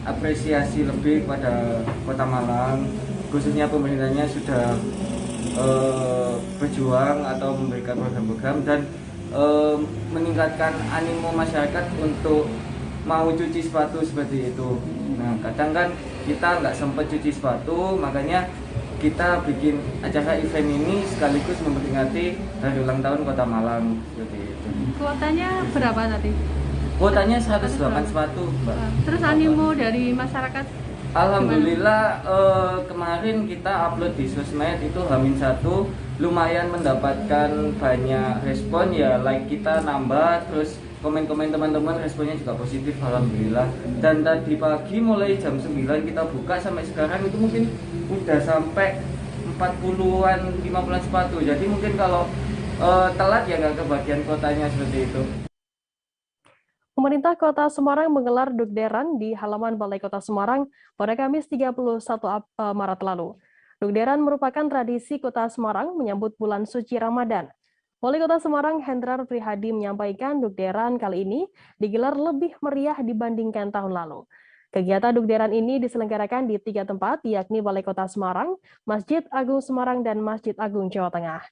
apresiasi lebih kepada Kota Malang, khususnya pemerintahnya sudah berjuang atau memberikan program-program dan meningkatkan animo masyarakat untuk mau cuci sepatu seperti itu. Nah, kadang kan kita nggak sempat cuci sepatu, makanya kita bikin acara event ini sekaligus memperingati hari ulang tahun Kota Malang seperti itu. Kuotanya berapa tadi? Kuotanya 108 sepatu, Mbak. Terus animo dari masyarakat? Alhamdulillah kemarin kita upload di sosmed itu H-1 lumayan mendapatkan banyak respon ya, like kita nambah, terus komen-komen teman-teman responnya juga positif, alhamdulillah. Dan tadi pagi mulai jam 9 kita buka sampai sekarang itu mungkin udah sampai 40-an 50-an sepatu. Jadi mungkin kalau telat ya nggak kebagian kotanya seperti itu. Pemerintah Kota Semarang menggelar Dukderan di halaman Balai Kota Semarang pada Kamis 31 Maret lalu. Dukderan merupakan tradisi Kota Semarang menyambut bulan suci Ramadan. Wali Kota Semarang Hendrar Prihadi menyampaikan Dukderan kali ini digelar lebih meriah dibandingkan tahun lalu. Kegiatan Dukderan ini diselenggarakan di 3 tempat, yakni Balai Kota Semarang, Masjid Agung Semarang, dan Masjid Agung Jawa Tengah.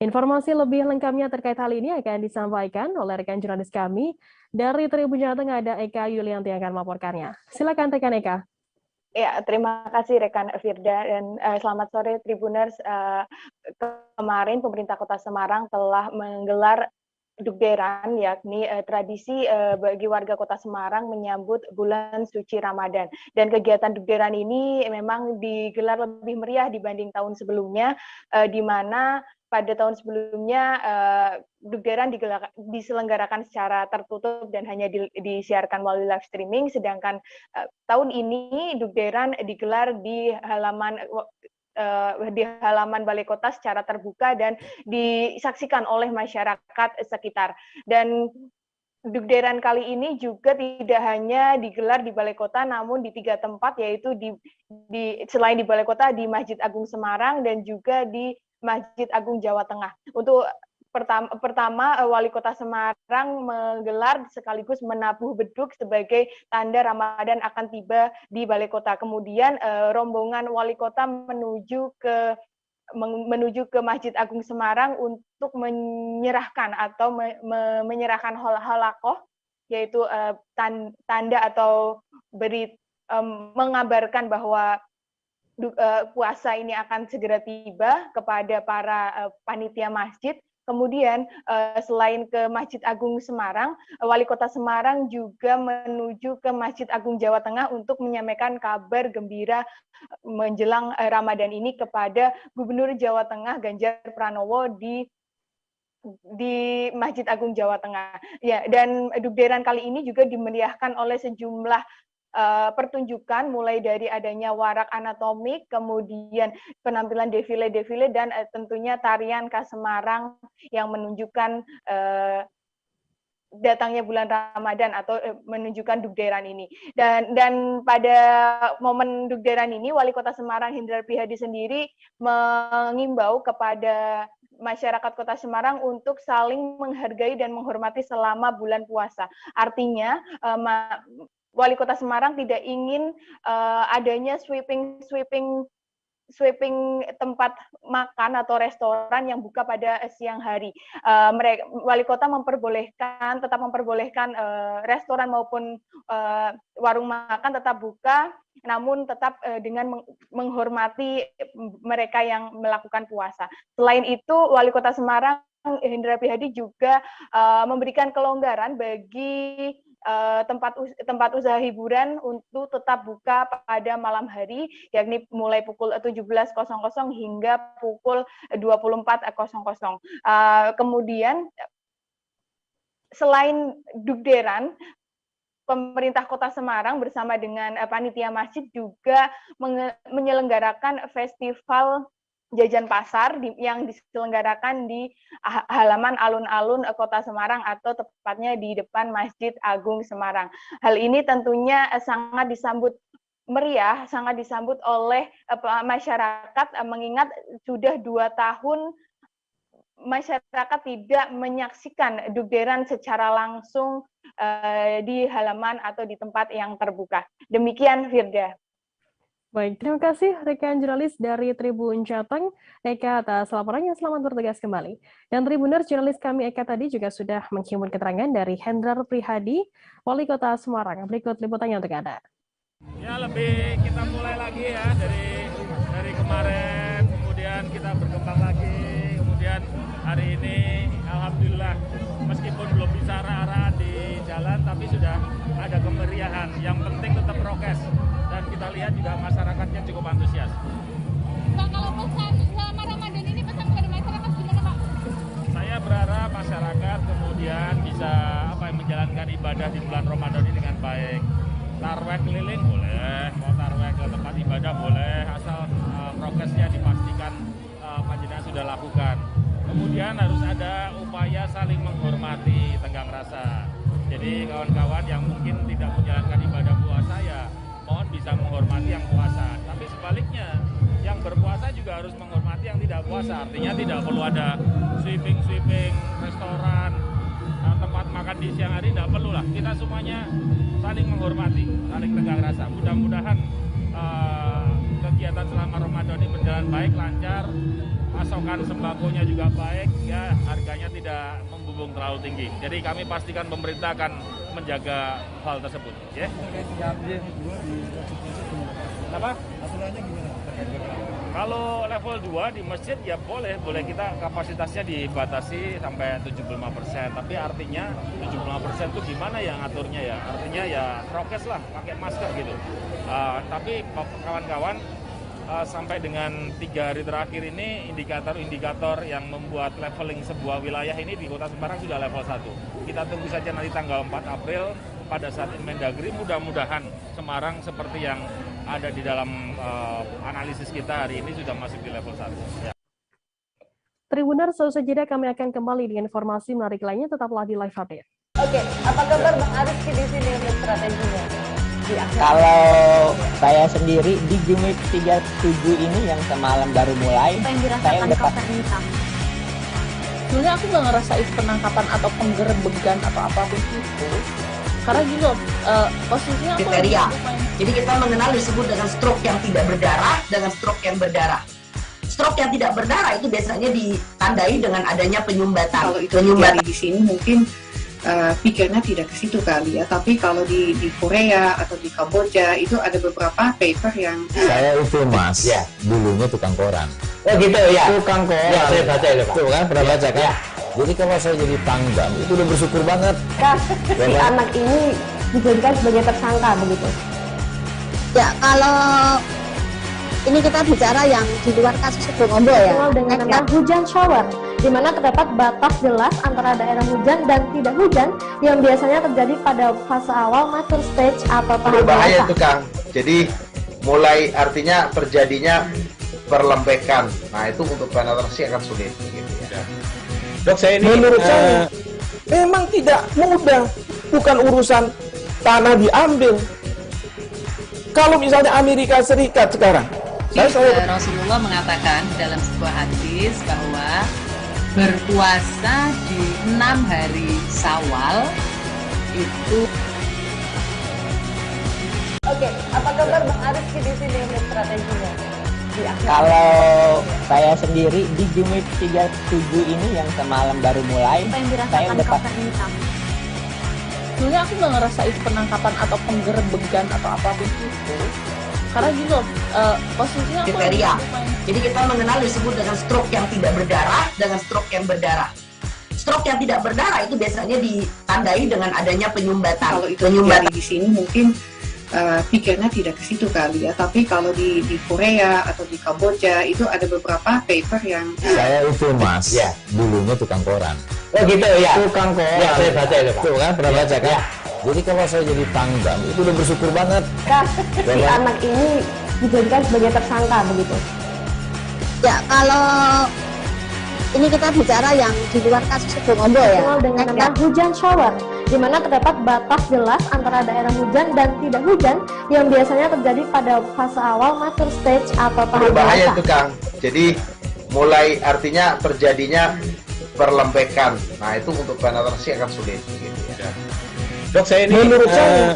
Informasi lebih lengkapnya terkait hal ini akan disampaikan oleh rekan jurnalis kami dari Tribun Jawa Tengah, ada Eka Yulianti yang akan melaporkannya. Silakan rekan Eka. Ya, terima kasih rekan Firda dan selamat sore Tribuners. Kemarin pemerintah Kota Semarang telah menggelar Dugderan, yakni tradisi bagi warga Kota Semarang menyambut bulan suci Ramadan. Dan kegiatan Dugderan ini memang digelar lebih meriah dibanding tahun sebelumnya, di mana pada tahun sebelumnya Dugderan diselenggarakan secara tertutup dan hanya disiarkan melalui live streaming, sedangkan tahun ini Dugderan digelar di halaman Balai Kota secara terbuka dan disaksikan oleh masyarakat sekitar. Dan Dugderan kali ini juga tidak hanya digelar di Balai Kota, namun di 3 tempat, yaitu selain di Balai Kota, di Masjid Agung Semarang dan juga di Masjid Agung Jawa Tengah. Untuk pertama Wali Kota Semarang menggelar sekaligus menabuh beduk sebagai tanda Ramadan akan tiba di Balai Kota. Kemudian rombongan Wali Kota menuju ke Masjid Agung Semarang untuk menyerahkan atau menyerahkan halakoh, yaitu tanda atau mengabarkan bahwa puasa ini akan segera tiba kepada para panitia masjid. Kemudian selain ke Masjid Agung Semarang, Wali Kota Semarang juga menuju ke Masjid Agung Jawa Tengah untuk menyampaikan kabar gembira menjelang Ramadan ini kepada Gubernur Jawa Tengah Ganjar Pranowo di Masjid Agung Jawa Tengah. Ya, dan Dugderan kali ini juga dimeriahkan oleh sejumlah pertunjukan, mulai dari adanya warak anatomik, kemudian penampilan defile-defile, dan tentunya tarian khas Semarang yang menunjukkan datangnya bulan Ramadan atau menunjukkan Dugderan ini. Dan pada momen Dugderan ini, Wali Kota Semarang Hendrar Prihadi sendiri mengimbau kepada masyarakat Kota Semarang untuk saling menghargai dan menghormati selama bulan puasa. Artinya Wali Kota Semarang tidak ingin adanya sweeping tempat makan atau restoran yang buka pada siang hari. Wali Kota tetap memperbolehkan restoran maupun warung makan tetap buka, namun tetap dengan menghormati mereka yang melakukan puasa. Selain itu, Wali Kota Semarang Hendrar Prihadi juga memberikan kelonggaran bagi tempat usaha hiburan untuk tetap buka pada malam hari, yakni mulai pukul 17.00 hingga pukul 24.00. Kemudian selain Dugderan, pemerintah Kota Semarang bersama dengan panitia masjid juga menyelenggarakan festival jajan pasar yang diselenggarakan di halaman alun-alun Kota Semarang atau tepatnya di depan Masjid Agung Semarang. Hal ini tentunya sangat disambut meriah, sangat disambut oleh masyarakat, mengingat sudah 2 tahun masyarakat tidak menyaksikan Dugderan secara langsung di halaman atau di tempat yang terbuka. Demikian, Firda. Baik, terima kasih rekan jurnalis dari Tribun Jateng, Eka, atas laporannya. Selamat bertugas kembali. Dan Tribuners, jurnalis kami Eka tadi juga sudah menghimpun keterangan dari Hendrar Prihadi, Wali Kota Semarang. Berikut liputannya untuk Anda. Ya, lebih kita mulai lagi ya dari kemarin, kemudian kita berkembang lagi, kemudian hari ini alhamdulillah meskipun belum bisa arah-arah di jalan, tapi sudah ada kemeriahan. Yang penting tetap prokes. Dan kita lihat juga masyarakatnya cukup antusias. Pak, kalau pesan selama Ramadan ini pesan kepada masyarakat gimana, Pak? Saya berharap masyarakat kemudian bisa menjalankan ibadah di bulan Ramadan ini dengan baik. Tarweh keliling boleh, mau tarweh ke tempat ibadah boleh, asal prokesnya dipastikan panjenengan sudah lakukan. Kemudian harus ada upaya saling menghormati tenggang rasa. Jadi kawan-kawan yang mungkin tidak menjalankan ibadah puasa ya mohon bisa menghormati yang puasa, tapi sebaliknya yang berpuasa juga harus menghormati yang tidak puasa. Artinya tidak perlu ada sweeping restoran, tempat makan di siang hari, tidak perlu lah. Kita semuanya saling menghormati, saling tegang rasa. Mudah-mudahan kegiatan selama Ramadan ini berjalan baik, lancar. pasokan sembakonya juga baik, ya harganya tidak membumbung terlalu tinggi. Jadi kami pastikan pemerintah akan menjaga hal tersebut. Ya. Kenapa? Aturannya gimana? Kalau level 2 di masjid ya boleh kita kapasitasnya dibatasi sampai 75%. Tapi artinya 75% itu gimana ya ngaturnya ya? Artinya ya prokes lah, pakai masker gitu. Tapi kawan-kawan sampai dengan 3 hari terakhir ini indikator-indikator yang membuat leveling sebuah wilayah ini di Kota Semarang sudah level 1. Kita tunggu saja nanti tanggal 4 April pada saat Mendagri, mudah-mudahan Semarang seperti yang ada di dalam analisis kita hari ini sudah masuk di level 1. Ya. Tribuners, seusai jeda kami akan kembali dengan informasi menarik lainnya, tetaplah di Live Update. Oke, apa kabar Bang Aris di sini untuk strateginya? Kalau saya sendiri di Jumit 37 ini yang semalam baru mulai, saya udah sebenarnya aku nggak ngerasain penangkapan atau penggerebegan atau apapun itu. Karena gini loh, posisinya aku kriteria. Jadi kita mengenal disebut dengan stroke yang tidak berdarah dengan stroke yang berdarah. Stroke yang tidak berdarah itu biasanya ditandai dengan adanya penyumbatan. Kalau itu terjadi di sini mungkin pikirnya tidak ke situ kali ya. Tapi kalau di Korea atau di Kamboja itu ada beberapa paper yang saya itu Mas, ya, dulunya tukang koran. Oh gitu ya. Tukang koran. Ya, saya baca itu Pak. Tuh kan pernah baca kan? Ya. Jadi kalau saya jadi tanggam itu udah bersyukur banget. Si anak ini dijadikan sebagai tersangka begitu. Ya, kalau ini kita bicara yang di luar kasus Situbondo ya. Dengan nama hujan shower, di mana terdapat batas jelas antara daerah hujan dan tidak hujan yang biasanya terjadi pada fase awal mature stage atau tahap berbahaya dewasa. itu Kang. Jadi mulai artinya terjadinya perlembekan. Nah itu untuk penetrasi akan sulit. Gitu ya. Dok, saya ini menurut saya memang tidak mudah, bukan urusan tanah diambil. Kalau misalnya Amerika Serikat sekarang, Rasulullah mengatakan dalam sebuah hadis bahwa berpuasa di 6 hari Syawal itu. Oke, apa kabar Bang Aris di sini untuk strateginya? Kalau saya sendiri di Jumit 37 ini yang semalam baru mulai, saya udah sebenarnya aku nggak ngerasain penangkapan atau penggerebegan atau apapun itu. Karena gini loh, posisinya aku kriteria. Jadi kita mengenal disebut dengan stroke yang tidak berdarah dengan stroke yang berdarah. Stroke yang tidak berdarah itu biasanya ditandai dengan adanya penyumbatan. Kalau itu terjadi di sini mungkin pikirnya tidak ke situ kali ya. Tapi kalau di Korea atau di Kamboja itu ada beberapa paper yang saya itu Mas, ya, dulunya tukang koran. Oh gitu ya. Tukang koran. Ya, saya baca itu Pak. Tuh kan pernah baca kan? Ya. Jadi kalau saya jadi tanggam itu udah bersyukur banget. Si anak ini dijadikan sebagai tersangka begitu. Ya, kalau ini kita bicara yang di luar kasus Situbondo ya. Dengan nama hujan shower, di mana terdapat batas jelas antara daerah hujan dan tidak hujan yang biasanya terjadi pada fase awal mature stage atau tahap berbahaya dewasa. itu Kang. Jadi mulai artinya terjadinya perlembekan. Nah itu untuk penetrasi akan sulit. Gitu ya. Dok, saya ini menurut saya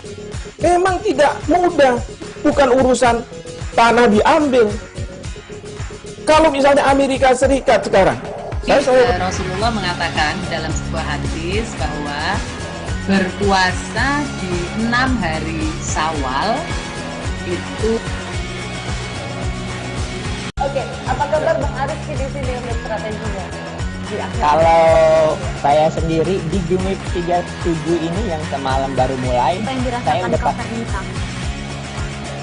memang tidak mudah, bukan urusan tanah diambil. Kalau misalnya Amerika Serikat sekarang, Rasulullah mengatakan dalam sebuah hadis bahwa berpuasa di 6 hari Syawal itu. Oke, apa kabar Bang Aris di sini untuk strateginya? Kalau saya sendiri di Jumit 37 ini yang semalam baru mulai, saya udah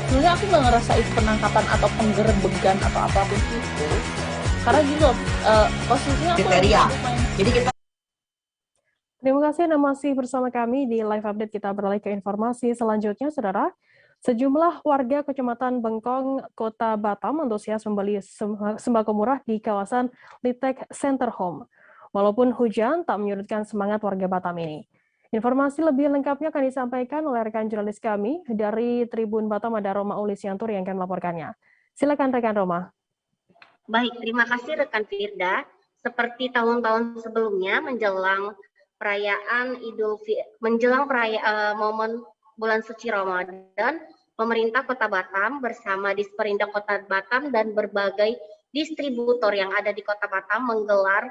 sebenarnya aku nggak ngerasain penangkapan atau penggerebegan atau apapun itu. Karena gini loh, posisinya aku kriteria. Jadi kita. Terima kasih Anda masih bersama kami di Live Update. Kita beralih ke informasi selanjutnya, Saudara. Sejumlah warga Kecamatan Bengkong, Kota Batam antusias membeli sembako murah di kawasan Litek Center Home. Walaupun hujan tak menyurutkan semangat warga Batam ini. Informasi lebih lengkapnya akan disampaikan oleh rekan jurnalis kami dari Tribun Batam, ada Roma Ulisyantur yang akan melaporkannya. Silakan rekan Roma. Baik, terima kasih rekan Firda. Seperti tahun-tahun sebelumnya menjelang momen bulan suci Ramadan, pemerintah Kota Batam bersama Disperindak Kota Batam dan berbagai distributor yang ada di Kota Batam menggelar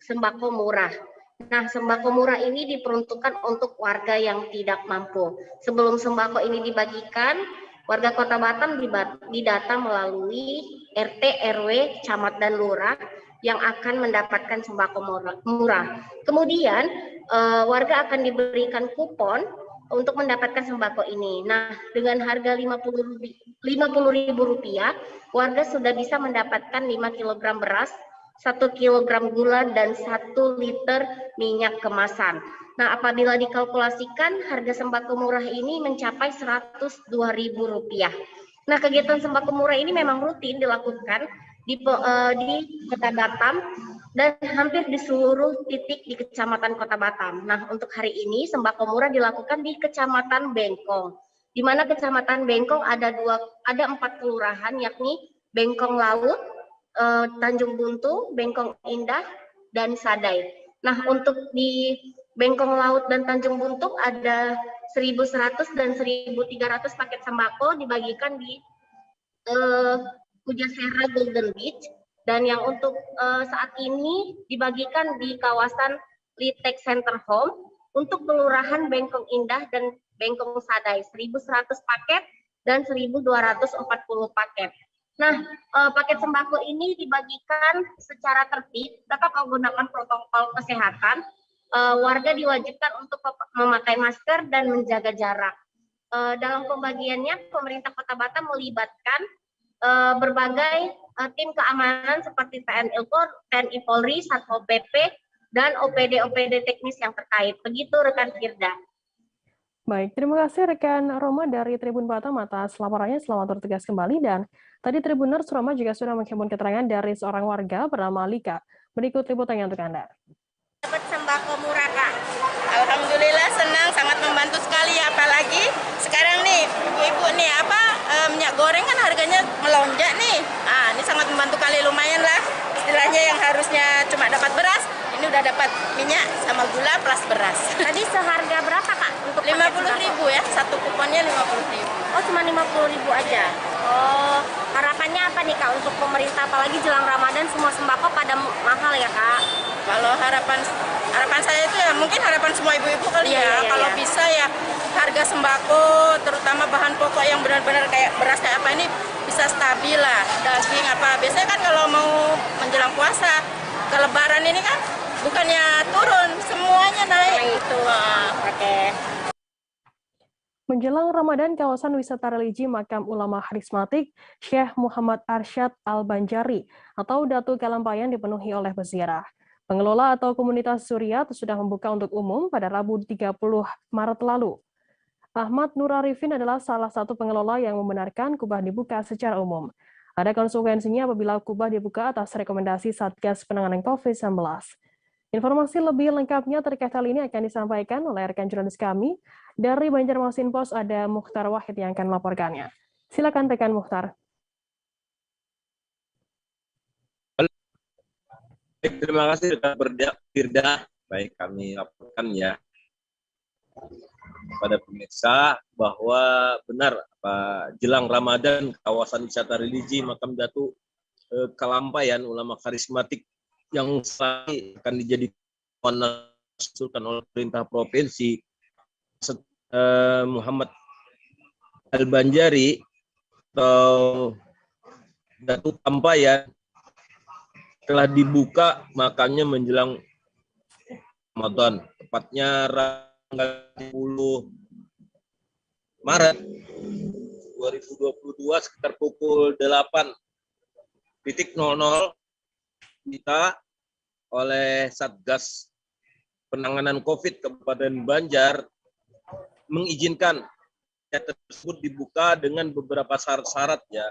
sembako murah. Nah, sembako murah ini diperuntukkan untuk warga yang tidak mampu. Sebelum sembako ini dibagikan, warga Kota Batam didata melalui RT, RW, camat, dan lurah yang akan mendapatkan sembako murah. Kemudian, warga akan diberikan kupon untuk mendapatkan sembako ini. Nah, dengan harga Rp50.000, warga sudah bisa mendapatkan 5 kg beras, 1 kg gula, dan 1 liter minyak kemasan. Nah, apabila dikalkulasikan, harga sembako murah ini mencapai Rp102.000. Nah, kegiatan sembako murah ini memang rutin dilakukan di Kota Batam dan hampir di seluruh titik di Kecamatan Kota Batam. Nah, untuk hari ini sembako murah dilakukan di Kecamatan Bengkong, di mana Kecamatan Bengkong ada 4 kelurahan, yakni Bengkong Laut, Tanjung Buntu, Bengkong Indah, dan Sadai. Nah, untuk di Bengkong Laut dan Tanjung Buntu ada 1.100 dan 1.300 paket sembako dibagikan di Pujasera Golden Beach, dan yang untuk saat ini dibagikan di kawasan Litek Center Home untuk kelurahan Bengkong Indah dan Bengkong Sadai, 1.100 paket dan 1.240 paket. Nah, paket sembako ini dibagikan secara tertib, tetap menggunakan protokol kesehatan. Warga diwajibkan untuk memakai masker dan menjaga jarak. Dalam pembagiannya, pemerintah Kota Batam melibatkan berbagai tim keamanan seperti TNI Polri, Satpol PP, dan OPD teknis yang terkait. Begitu rekan Firda. Baik, terima kasih rekan Roma dari Tribun Batam atas laporannya. Selamat bertugas kembali. Dan tadi Tribuners Roma juga sudah menghimpun keterangan dari seorang warga bernama Lika. Berikut liputannya untuk Anda. Dapat sembako murah, Kak. Alhamdulillah senang, sangat membantu sekali ya. Apalagi sekarang nih, ibu-ibu nih minyak goreng kan harganya melonjak nih. Ah, ini sangat membantu kali, lumayan lah. Istilahnya yang harusnya cuma dapat beras, ini udah dapat minyak sama gula plus beras. Tadi seharga berapa, Kak? Untuk 50.000 ya, satu kuponnya 50.000. Oh, cuma 50.000 aja. Oh, harapannya apa nih, Kak, untuk pemerintah, apalagi jelang Ramadan semua sembako pada mahal ya, Kak? Kalau harapan saya itu ya mungkin harapan semua ibu-ibu kali kalau bisa ya harga sembako terutama bahan pokok yang benar-benar kayak beras kayak apa ini bisa stabil lah, daging apa. Biasanya kan kalau mau menjelang puasa ke Lebaran ini kan bukannya turun, semuanya naik itu. Oke. Menjelang Ramadan, kawasan wisata religi Makam Ulama Karismatik Syekh Muhammad Arsyad Al-Banjari atau Datu Kalampayan dipenuhi oleh peziarah. Pengelola atau komunitas Suriat sudah membuka untuk umum pada Rabu 30 Maret lalu. Ahmad Nur Arifin adalah salah satu pengelola yang membenarkan Kubah dibuka secara umum. Ada konsekuensinya apabila Kubah dibuka atas rekomendasi Satgas Penanganan COVID-19. Informasi lebih lengkapnya terkait hal ini akan disampaikan oleh rekan jurnalis kami. Dari Banjarmasin Post ada Mukhtar Wahid yang akan melaporkannya. Silakan rekan Mukhtar. Terima kasih rekan Firda. Baik, kami laporkan ya pada pemirsa bahwa benar jelang Ramadan kawasan wisata religi Makam Datu Kalampayan Ulama Karismatik yang akan dijadikan oleh pemerintah provinsi Muhammad Al-Banjari atau Datu Kalampayan telah dibuka makamnya menjelang Ramadan, tepatnya tanggal 10 Maret 2022 sekitar pukul 8.00 kita oleh Satgas Penanganan COVID Kabupaten Banjar mengizinkan tersebut dibuka dengan beberapa syarat-syarat ya.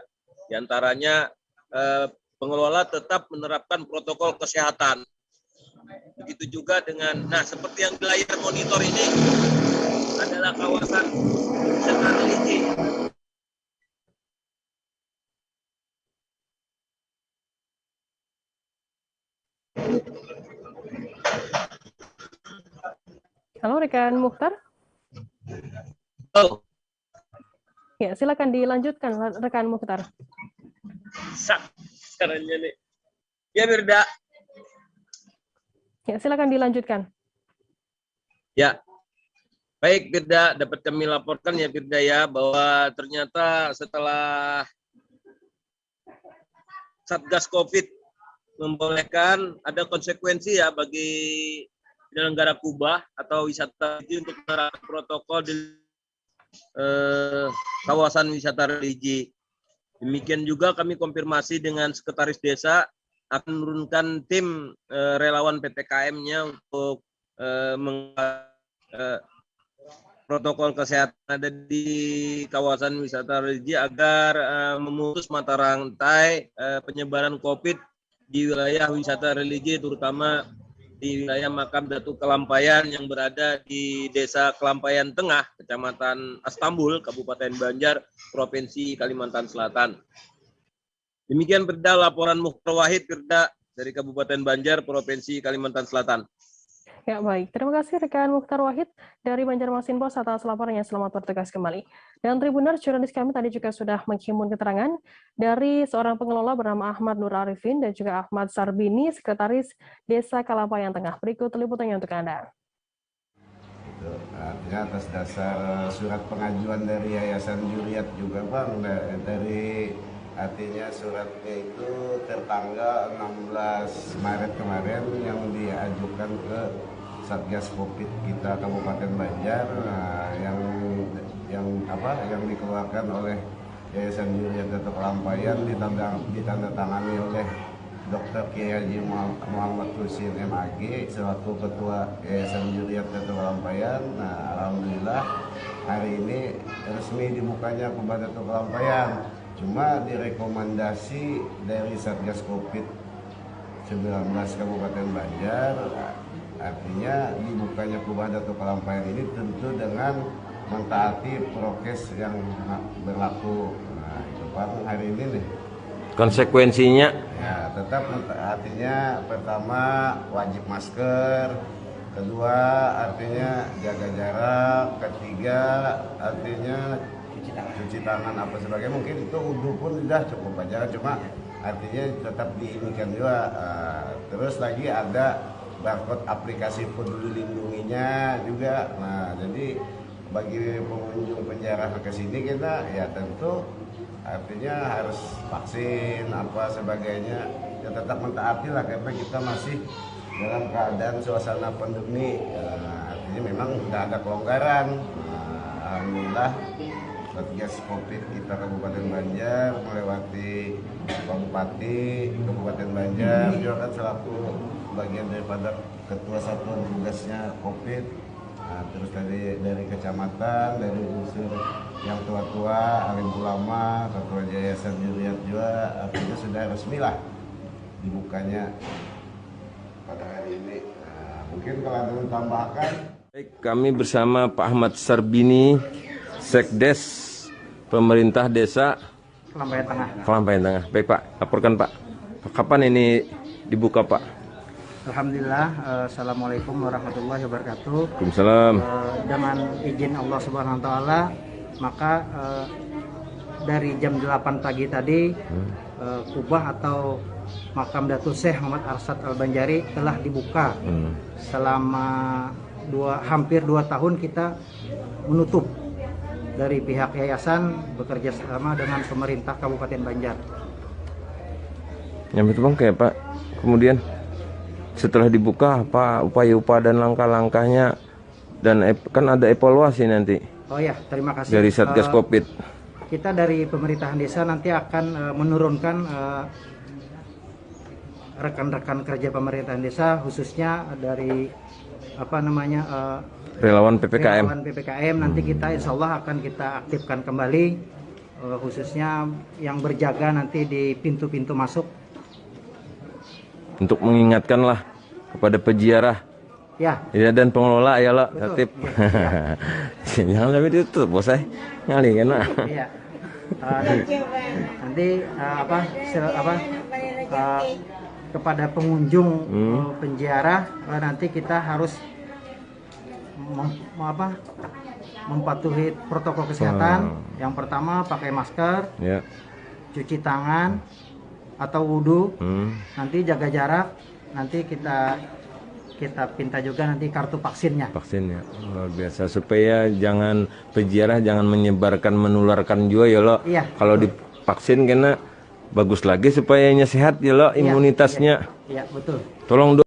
Di antaranya pengelola tetap menerapkan protokol kesehatan. Begitu juga dengan, seperti yang di layar monitor ini adalah kawasan wisata religi. Halo rekan Mukhtar. Halo. Ya, silakan dilanjutkan rekan Mukhtar. caranya nih. Ya Firda. Ya, silakan dilanjutkan. Ya. Baik Firda, dapat kami laporkan ya Firda ya, bahwa ternyata setelah Satgas Covid membolehkan, ada konsekuensi ya bagi penyelenggara kubah atau wisata untuk menerapkan protokol di kawasan wisata religi. Demikian juga kami konfirmasi dengan sekretaris desa akan menurunkan tim relawan PPKM-nya untuk protokol kesehatan ada di kawasan wisata religi agar memutus mata rantai penyebaran COVID di wilayah wisata religi, terutama di wilayah makam Datuk Kelampayan yang berada di Desa Kelampayan Tengah, Kecamatan Astambul, Kabupaten Banjar, Provinsi Kalimantan Selatan. Demikian Firda laporan Mukhtar Wahid Firda dari Kabupaten Banjar, Provinsi Kalimantan Selatan. Ya baik, terima kasih rekan Mukhtar Wahid dari Banjarmasin Pos atas laporannya. Selamat bertugas kembali. Dan Tribuners, jurnalis kami tadi juga sudah menghimpun keterangan dari seorang pengelola bernama Ahmad Nur Arifin dan juga Ahmad Sarbini, Sekretaris Desa Kelampayan Tengah. Berikut liputannya untuk Anda. Artinya atas dasar surat pengajuan dari Yayasan Juriat juga Bang, dari artinya suratnya itu tertanggal 16 Maret kemarin yang diajukan ke Satgas Covid kita Kabupaten Banjar, yang dikeluarkan oleh Yayasan Juriat Datuk Kelampayan ditandatangani oleh Dr. Kiai Haji Muhammad Husin MAG selaku Ketua Yayasan Juriat Datuk Kelampayan. Nah, alhamdulillah hari ini resmi dibukanya kubah Datuk Kelampayan. Cuma direkomendasi dari Satgas Covid-19 Kabupaten Banjar, artinya dibukanya kubah Datuk Kelampayan ini tentu dengan mentaati prokes yang berlaku. Nah, itu Pak hari ini nih. Konsekuensinya? Ya, tetap artinya pertama wajib masker, kedua artinya jaga jarak, ketiga artinya cuci tangan apa sebagainya, mungkin itu wudhu pun sudah cukup aja, cuma artinya tetap diinikan juga. Terus lagi ada barcode aplikasi Peduli Lindunginya juga. Nah, jadi bagi pengunjung penjara ke sini kita ya tentu artinya harus vaksin apa sebagainya, ya tetap mentaati lah karena kita masih dalam keadaan suasana pandemi. Artinya memang tidak ada kelonggaran. Alhamdulillah Satgas Covid kita Kabupaten Banjar melewati Pak Bupati Kabupaten Banjar juga kan selaku bagian daripada Ketua Satuan Tugasnya Covid. Nah, terus dari kecamatan, dari unsur yang tua-tua, alim ulama, Ketua Yayasan Juriat juga, artinya sudah resmi lah dibukanya pada hari ini. Nah, mungkin kalau ada yang tambahkan. Baik, kami bersama Pak Ahmad Sarbini, Sekdes Pemerintah Desa Kelampayan Tengah. Kelampayan Tengah. Baik Pak, laporkan Pak. Kapan ini dibuka Pak? Alhamdulillah. Assalamualaikum warahmatullahi wabarakatuh. Waalaikumsalam. Dengan izin Allah Subhanahu Wa Taala, maka dari jam 8 pagi tadi kubah atau makam Datuk Syekh Muhammad Arsad Al-Banjari telah dibuka. Selama hampir 2 tahun kita menutup. Dari pihak yayasan bekerja sama dengan pemerintah Kabupaten Banjar. Yang betul Bang kayak Pak. Kemudian setelah dibuka apa upaya-upaya dan langkah-langkahnya, dan kan ada evaluasi nanti. Oh ya, terima kasih. Dari Satgas Covid. Kita dari pemerintahan desa nanti akan menurunkan rekan-rekan kerja pemerintahan desa, khususnya dari relawan PPKM. Relawan PPKM nanti kita insya Allah akan kita aktifkan kembali, khususnya yang berjaga nanti di pintu-pintu masuk. Untuk mengingatkanlah kepada peziarah. Ya. Ya dan pengelola ya lah, tertib. Ya. Jangan sampai ditutup, bos saya. Ngali kan Pak. Iya. Nanti kepada pengunjung penziarah nanti kita harus mematuhi protokol kesehatan. Yang pertama pakai masker, cuci tangan, atau wudhu, nanti jaga jarak, nanti kita pinta juga nanti kartu vaksinnya. Vaksinnya luar biasa, supaya jangan peziarah jangan menyebarkan menularkan juga ya lo. Iya. Kalau divaksin kena bagus lagi supaya sehat ya lo imunitasnya. Iya, betul. Tolong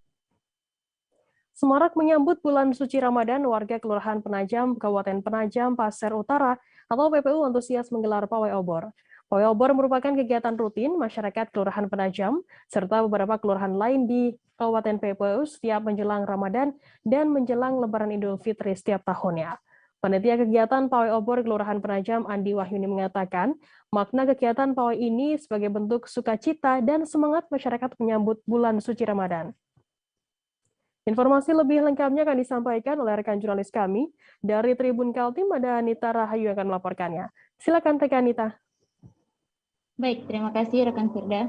Semarak menyambut bulan suci Ramadan, warga Kelurahan Penajam, Kabupaten Penajam, Pasir Utara, atau PPU antusias menggelar pawai obor. Pawai obor merupakan kegiatan rutin masyarakat Kelurahan Penajam, serta beberapa kelurahan lain di Kabupaten PPU setiap menjelang Ramadan dan menjelang Lebaran Idul Fitri setiap tahunnya. Panitia kegiatan pawai obor Kelurahan Penajam, Andi Wahyuni, mengatakan, makna kegiatan pawai ini sebagai bentuk sukacita dan semangat masyarakat menyambut bulan suci Ramadan. Informasi lebih lengkapnya akan disampaikan oleh rekan jurnalis kami dari Tribun Kaltim, ada Anita Rahayu yang akan melaporkannya. Silakan Teka Anita. Baik, terima kasih rekan Firda.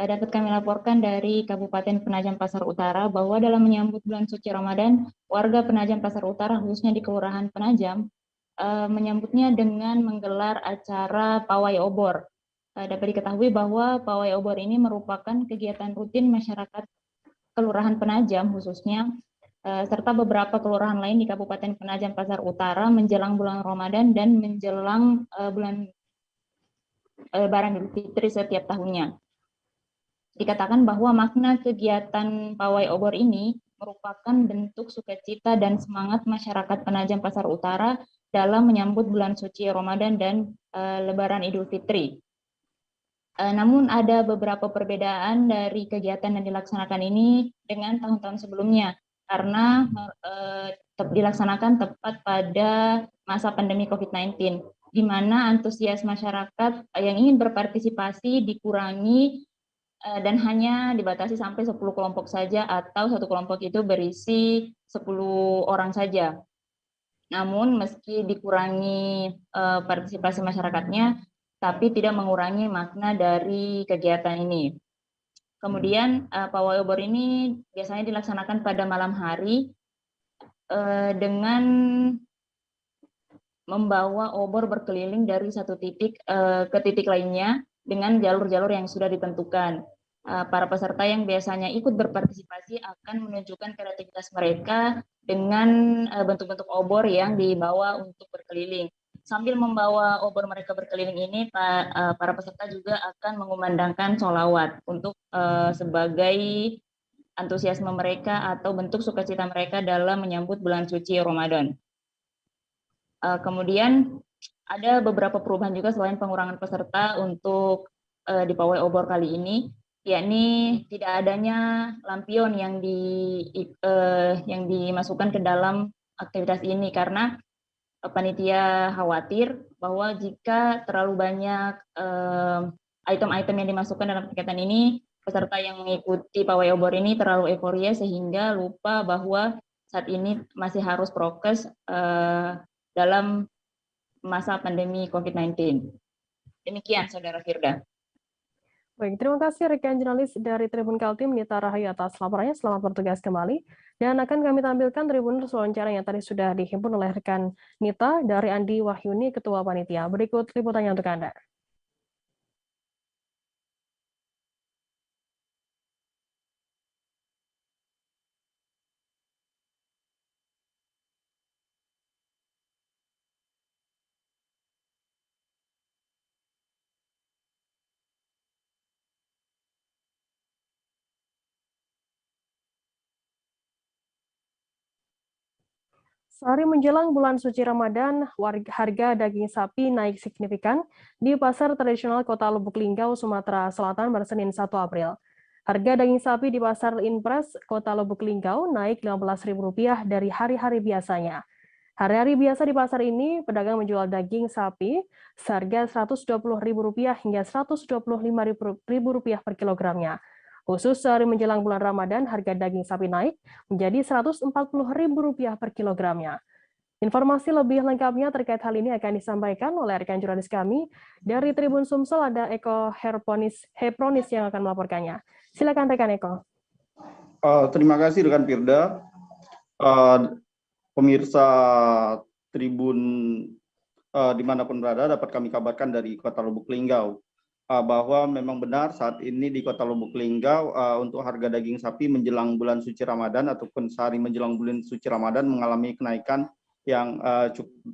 Dapat kami laporkan dari Kabupaten Penajam Pasar Utara bahwa dalam menyambut bulan suci Ramadan, warga Penajam Pasar Utara khususnya di Kelurahan Penajam menyambutnya dengan menggelar acara pawai obor. Dapat diketahui bahwa pawai obor ini merupakan kegiatan rutin masyarakat Kelurahan Penajam khususnya, serta beberapa kelurahan lain di Kabupaten Penajam Pasar Utara menjelang bulan Ramadan dan menjelang bulan Lebaran Idul Fitri setiap tahunnya. Dikatakan bahwa makna kegiatan pawai obor ini merupakan bentuk sukacita dan semangat masyarakat Penajam Pasar Utara dalam menyambut bulan suci Ramadan dan Lebaran Idul Fitri. Namun ada beberapa perbedaan dari kegiatan yang dilaksanakan ini dengan tahun-tahun sebelumnya, karena dilaksanakan tepat pada masa pandemi COVID-19, di mana antusias masyarakat yang ingin berpartisipasi dikurangi dan hanya dibatasi sampai 10 kelompok saja, atau satu kelompok itu berisi 10 orang saja. Namun meski dikurangi partisipasi masyarakatnya, tapi tidak mengurangi makna dari kegiatan ini. Kemudian pawai obor ini biasanya dilaksanakan pada malam hari dengan membawa obor berkeliling dari satu titik ke titik lainnya dengan jalur-jalur yang sudah ditentukan. Para peserta yang biasanya ikut berpartisipasi akan menunjukkan kreativitas mereka dengan bentuk-bentuk obor yang dibawa untuk berkeliling. Sambil membawa obor mereka berkeliling ini, para peserta juga akan mengumandangkan sholawat untuk sebagai antusiasme mereka atau bentuk sukacita mereka dalam menyambut bulan suci Ramadan. Kemudian ada beberapa perubahan juga selain pengurangan peserta untuk di pawai obor kali ini, yakni tidak adanya lampion yang dimasukkan ke dalam aktivitas ini, karena panitia khawatir bahwa jika terlalu banyak item-item yang dimasukkan dalam kegiatan ini, peserta yang mengikuti pawai obor ini terlalu euforia sehingga lupa bahwa saat ini masih harus prokes dalam masa pandemi COVID-19. Demikian, Saudara Firda. Baik, terima kasih rekan jurnalis dari Tribun Kaltim, Nita Rahayu, atas laporannya. Selamat bertugas kembali. Dan akan kami tampilkan Tribuners wawancara yang tadi sudah dihimpun oleh rekan Nita dari Andi Wahyuni, Ketua Panitia. Berikut liputannya untuk Anda. Sehari menjelang bulan suci Ramadan, harga daging sapi naik signifikan di pasar tradisional Kota Lubuk Linggau, Sumatera Selatan pada Senin 1 April. Harga daging sapi di pasar Inpres Kota Lubuk Linggau naik Rp15.000 dari hari-hari biasanya. Hari-hari biasa di pasar ini, pedagang menjual daging sapi seharga Rp120.000 hingga Rp125.000 per kilogramnya. Khusus sehari menjelang bulan Ramadan, harga daging sapi naik menjadi Rp140.000 per kilogramnya. Informasi lebih lengkapnya terkait hal ini akan disampaikan oleh rekan jurnalis kami dari Tribun Sumsel, ada Eko Hepronis yang akan melaporkannya. Silakan rekan Eko. Terima kasih rekan Firda. Pemirsa Tribun dimanapun berada, dapat kami kabarkan dari Kota Lubuk Linggau. bahwa memang benar saat ini di Kota Lubuk Linggau untuk harga daging sapi menjelang bulan suci Ramadan ataupun sehari menjelang bulan suci Ramadan mengalami kenaikan yang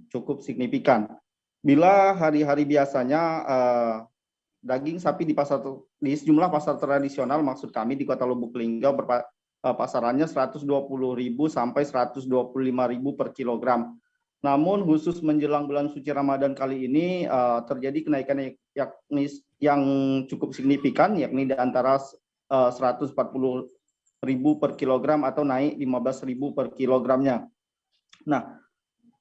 cukup signifikan. Bila hari-hari biasanya daging sapi di sejumlah pasar tradisional, maksud kami di Kota Lubuk Linggau pasarannya 120.000 sampai 125.000 per kilogram. Namun khusus menjelang bulan suci Ramadan kali ini terjadi kenaikan yang cukup signifikan, yakni di antara 140.000 per kilogram atau naik 15.000 per kilogramnya. Nah,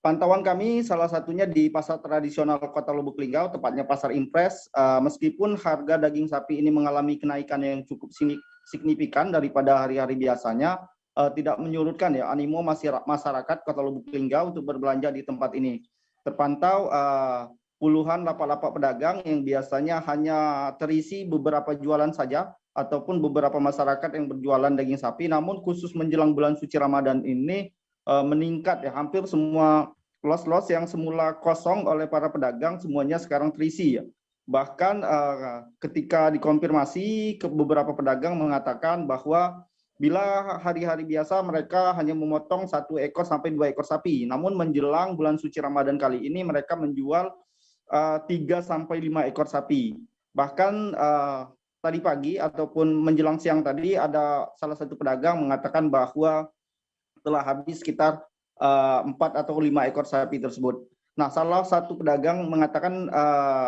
pantauan kami salah satunya di pasar tradisional Kota Lubuk Linggau, tepatnya Pasar Impres, meskipun harga daging sapi ini mengalami kenaikan yang cukup signifikan daripada hari-hari biasanya, tidak menyurutkan ya animo masyarakat Kota Lubuk Linggau untuk berbelanja di tempat ini. Terpantau puluhan lapak-lapak pedagang yang biasanya hanya terisi beberapa jualan saja ataupun beberapa masyarakat yang berjualan daging sapi, namun khusus menjelang bulan suci Ramadan ini meningkat ya, hampir semua los-los yang semula kosong oleh para pedagang semuanya sekarang terisi ya. Bahkan ketika dikonfirmasi ke beberapa pedagang mengatakan bahwa bila hari-hari biasa mereka hanya memotong 1 ekor sampai 2 ekor sapi, namun menjelang bulan suci Ramadan kali ini mereka menjual 3 sampai 5 ekor sapi. Bahkan tadi pagi ataupun menjelang siang tadi ada salah satu pedagang mengatakan bahwa telah habis sekitar 4 atau 5 ekor sapi tersebut. Nah, salah satu pedagang mengatakan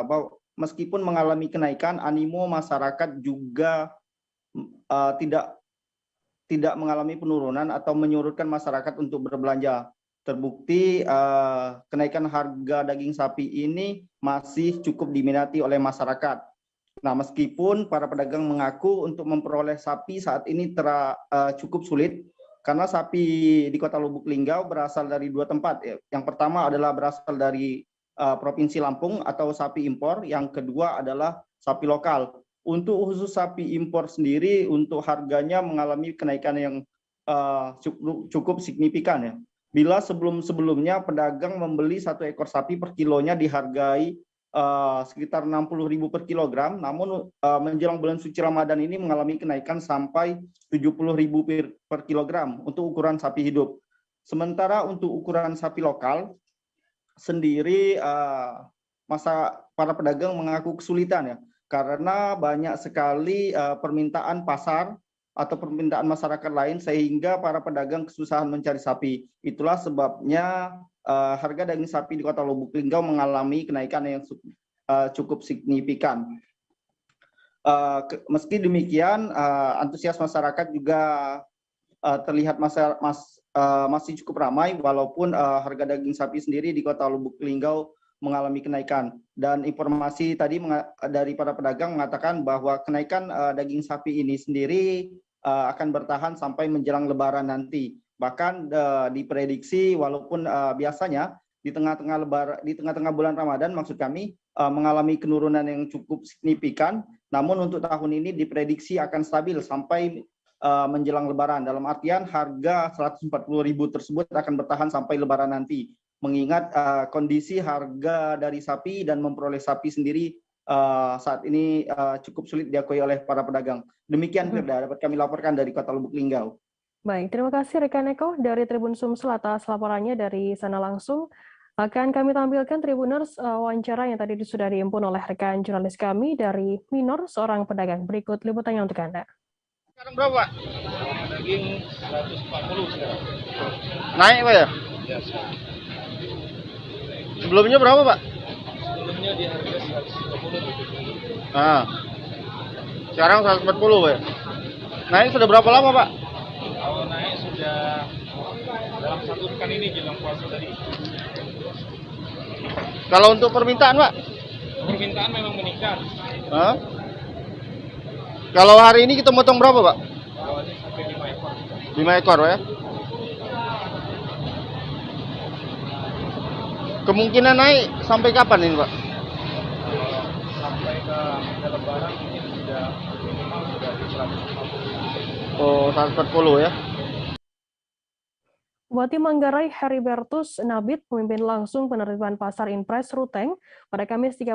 bahwa meskipun mengalami kenaikan, animo masyarakat juga tidak mengalami penurunan atau menyurutkan masyarakat untuk berbelanja. Terbukti kenaikan harga daging sapi ini masih cukup diminati oleh masyarakat. Nah, meskipun para pedagang mengaku untuk memperoleh sapi saat ini cukup sulit, karena sapi di Kota Lubuk Linggau berasal dari 2 tempat. Yang pertama adalah berasal dari Provinsi Lampung atau sapi impor, yang kedua adalah sapi lokal. Untuk khusus sapi impor sendiri, untuk harganya mengalami kenaikan yang cukup signifikan ya. Bila sebelumnya pedagang membeli 1 ekor sapi per kilonya dihargai sekitar 60.000 per kilogram, namun menjelang bulan suci Ramadan ini mengalami kenaikan sampai 70.000 per kilogram untuk ukuran sapi hidup. Sementara untuk ukuran sapi lokal sendiri, para pedagang mengaku kesulitan ya, karena banyak sekali permintaan pasar atau permintaan masyarakat lain sehingga para pedagang kesusahan mencari sapi. Itulah sebabnya harga daging sapi di Kota Lubuk Linggau mengalami kenaikan yang cukup signifikan. Meski demikian, antusias masyarakat juga terlihat masih cukup ramai, walaupun harga daging sapi sendiri di Kota Lubuk Linggau mengalami kenaikan. Dan informasi tadi dari para pedagang mengatakan bahwa kenaikan daging sapi ini sendiri akan bertahan sampai menjelang Lebaran nanti. Bahkan diprediksi walaupun biasanya di tengah-tengah bulan Ramadan, maksud kami, mengalami penurunan yang cukup signifikan, namun untuk tahun ini diprediksi akan stabil sampai menjelang Lebaran. Dalam artian harga 140.000 tersebut akan bertahan sampai Lebaran nanti. Mengingat kondisi harga dari sapi dan memperoleh sapi sendiri saat ini cukup sulit diakui oleh para pedagang. Demikian Firda, dapat kami laporkan dari Kota Lubuk Linggau. Baik, terima kasih rekan Eko dari Tribun Sumsel atas laporannya dari sana langsung. Akan kami tampilkan Tribuners wawancara yang tadi sudah diimpun oleh rekan jurnalis kami dari Minor, seorang pedagang. Berikut liputannya untuk Anda. Sekarang berapa? Daging 140 sekarang. Naik Pak ya? Iya. Sebelumnya berapa Pak? Sebelumnya di harga 120. Nah, sekarang 140 Pak ya? Naik sudah berapa lama Pak? Kalau naik sudah dalam 1 pekan ini jelang puasa tadi. Kalau untuk permintaan Pak? Permintaan memang meningkat. Hah? Kalau hari ini kita motong berapa Pak? Kalau ini sampai 5 ekor. 5 ekor Pak ya? Kemungkinan naik sampai kapan ini Pak? Sampai ke Lebaran mungkin sudah minimal sudah di 150. Oh, 140 ya? Bupati Manggarai Heribertus Nabit memimpin langsung penertiban Pasar Impres Ruteng pada Kamis 31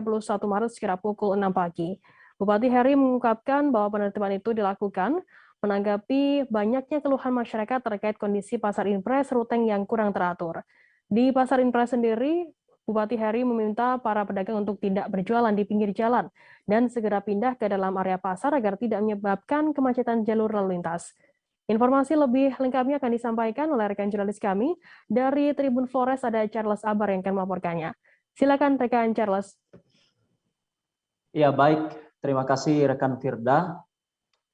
Maret sekira pukul 6 pagi. Bupati Heri mengungkapkan bahwa penertiban itu dilakukan menanggapi banyaknya keluhan masyarakat terkait kondisi pasar impres Ruteng yang kurang teratur. Di pasar impres sendiri, Bupati Heri meminta para pedagang untuk tidak berjualan di pinggir jalan dan segera pindah ke dalam area pasar agar tidak menyebabkan kemacetan jalur lalu lintas. Informasi lebih lengkapnya akan disampaikan oleh rekan jurnalis kami dari Tribun Flores, ada Charles Abar yang akan melaporkannya. Silakan rekan Charles. Ya, baik. Terima kasih rekan Firda.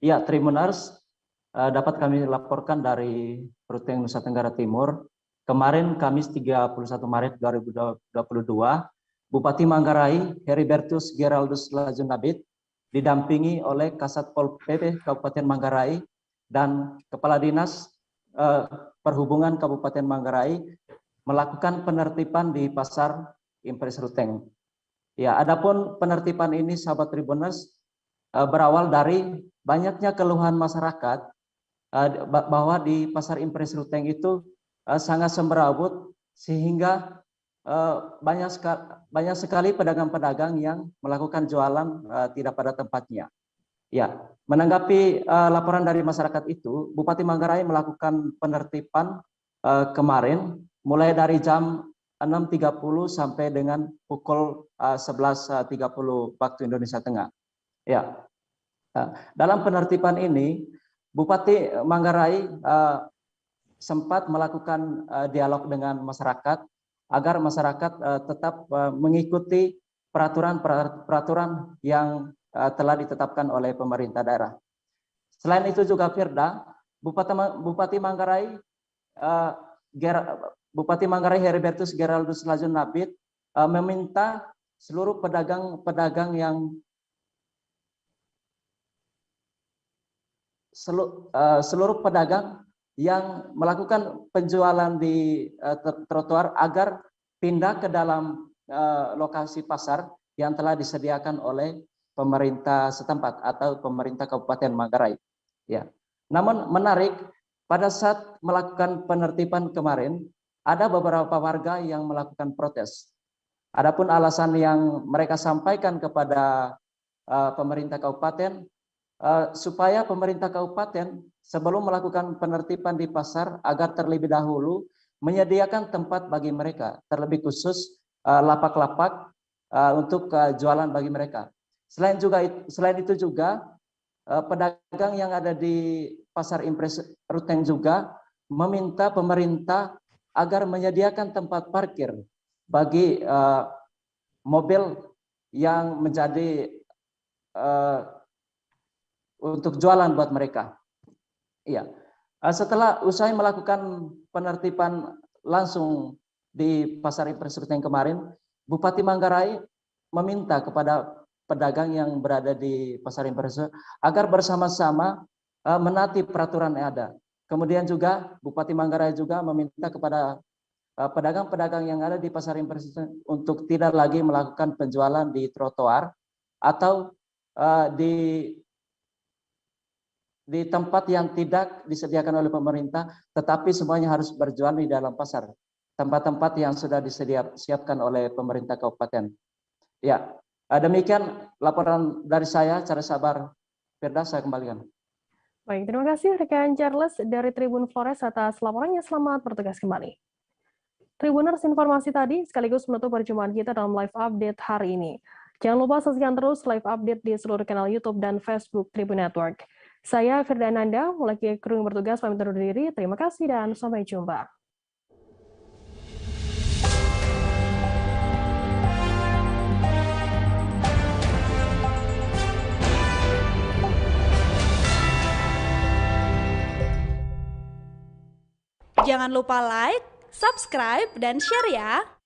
Ya, Tribuners, dapat kami laporkan dari Ruteng Nusa Tenggara Timur. Kemarin Kamis 31 Maret 2022, Bupati Manggarai Heribertus Geraldus Lajunabit didampingi oleh Kasat Pol PP Kabupaten Manggarai dan Kepala Dinas Perhubungan Kabupaten Manggarai melakukan penertiban di Pasar Impres Ruteng. Ya, adapun penertiban ini, sahabat Tribuners, berawal dari banyaknya keluhan masyarakat bahwa di Pasar Impres Ruteng itu sangat semberawut sehingga banyak sekali pedagang-pedagang yang melakukan jualan tidak pada tempatnya. Ya, menanggapi laporan dari masyarakat itu, Bupati Manggarai melakukan penertiban kemarin mulai dari jam 6.30 sampai dengan pukul 11.30 waktu Indonesia Tengah. Ya, dalam penertiban ini Bupati Manggarai sempat melakukan dialog dengan masyarakat agar masyarakat tetap mengikuti peraturan yang telah ditetapkan oleh pemerintah daerah. Selain itu juga Firda, Bupati Manggarai Heribertus Geraldus Lajunabit meminta seluruh pedagang yang melakukan penjualan di trotoar agar pindah ke dalam lokasi pasar yang telah disediakan oleh pemerintah setempat atau pemerintah Kabupaten Manggarai. Ya. Namun menarik, pada saat melakukan penertiban kemarin, ada beberapa warga yang melakukan protes. Adapun alasan yang mereka sampaikan kepada pemerintah kabupaten, supaya pemerintah kabupaten sebelum melakukan penertiban di pasar agar terlebih dahulu menyediakan tempat bagi mereka, terlebih khusus lapak-lapak untuk jualan bagi mereka. Selain itu juga pedagang yang ada di Pasar Impres Ruteng juga meminta pemerintah agar menyediakan tempat parkir bagi mobil yang menjadi untuk jualan buat mereka. Iya. Setelah usai melakukan penertiban langsung di Pasar Impres Ruteng kemarin, Bupati Manggarai meminta kepada pedagang yang berada di Pasar Impres agar bersama-sama menaati peraturan yang ada. Kemudian juga Bupati Manggarai juga meminta kepada pedagang-pedagang yang ada di Pasar Impres untuk tidak lagi melakukan penjualan di trotoar atau di tempat yang tidak disediakan oleh pemerintah, tetapi semuanya harus berjualan di dalam pasar, tempat-tempat yang sudah disiapkan oleh pemerintah kabupaten. Ya, demikian laporan dari saya, Charles Abar. Firda, saya kembalikan. Baik, terima kasih rekan Charles dari Tribun Flores atas laporannya. Selamat bertugas kembali. Tribuners, informasi tadi sekaligus menutup perjumpaan kita dalam live update hari ini. Jangan lupa saksikan terus live update di seluruh kanal YouTube dan Facebook Tribun Network. Saya Firda Nanda, mulai kru yang bertugas pamit undur diri. Terima kasih dan sampai jumpa. Jangan lupa like, subscribe, dan share ya!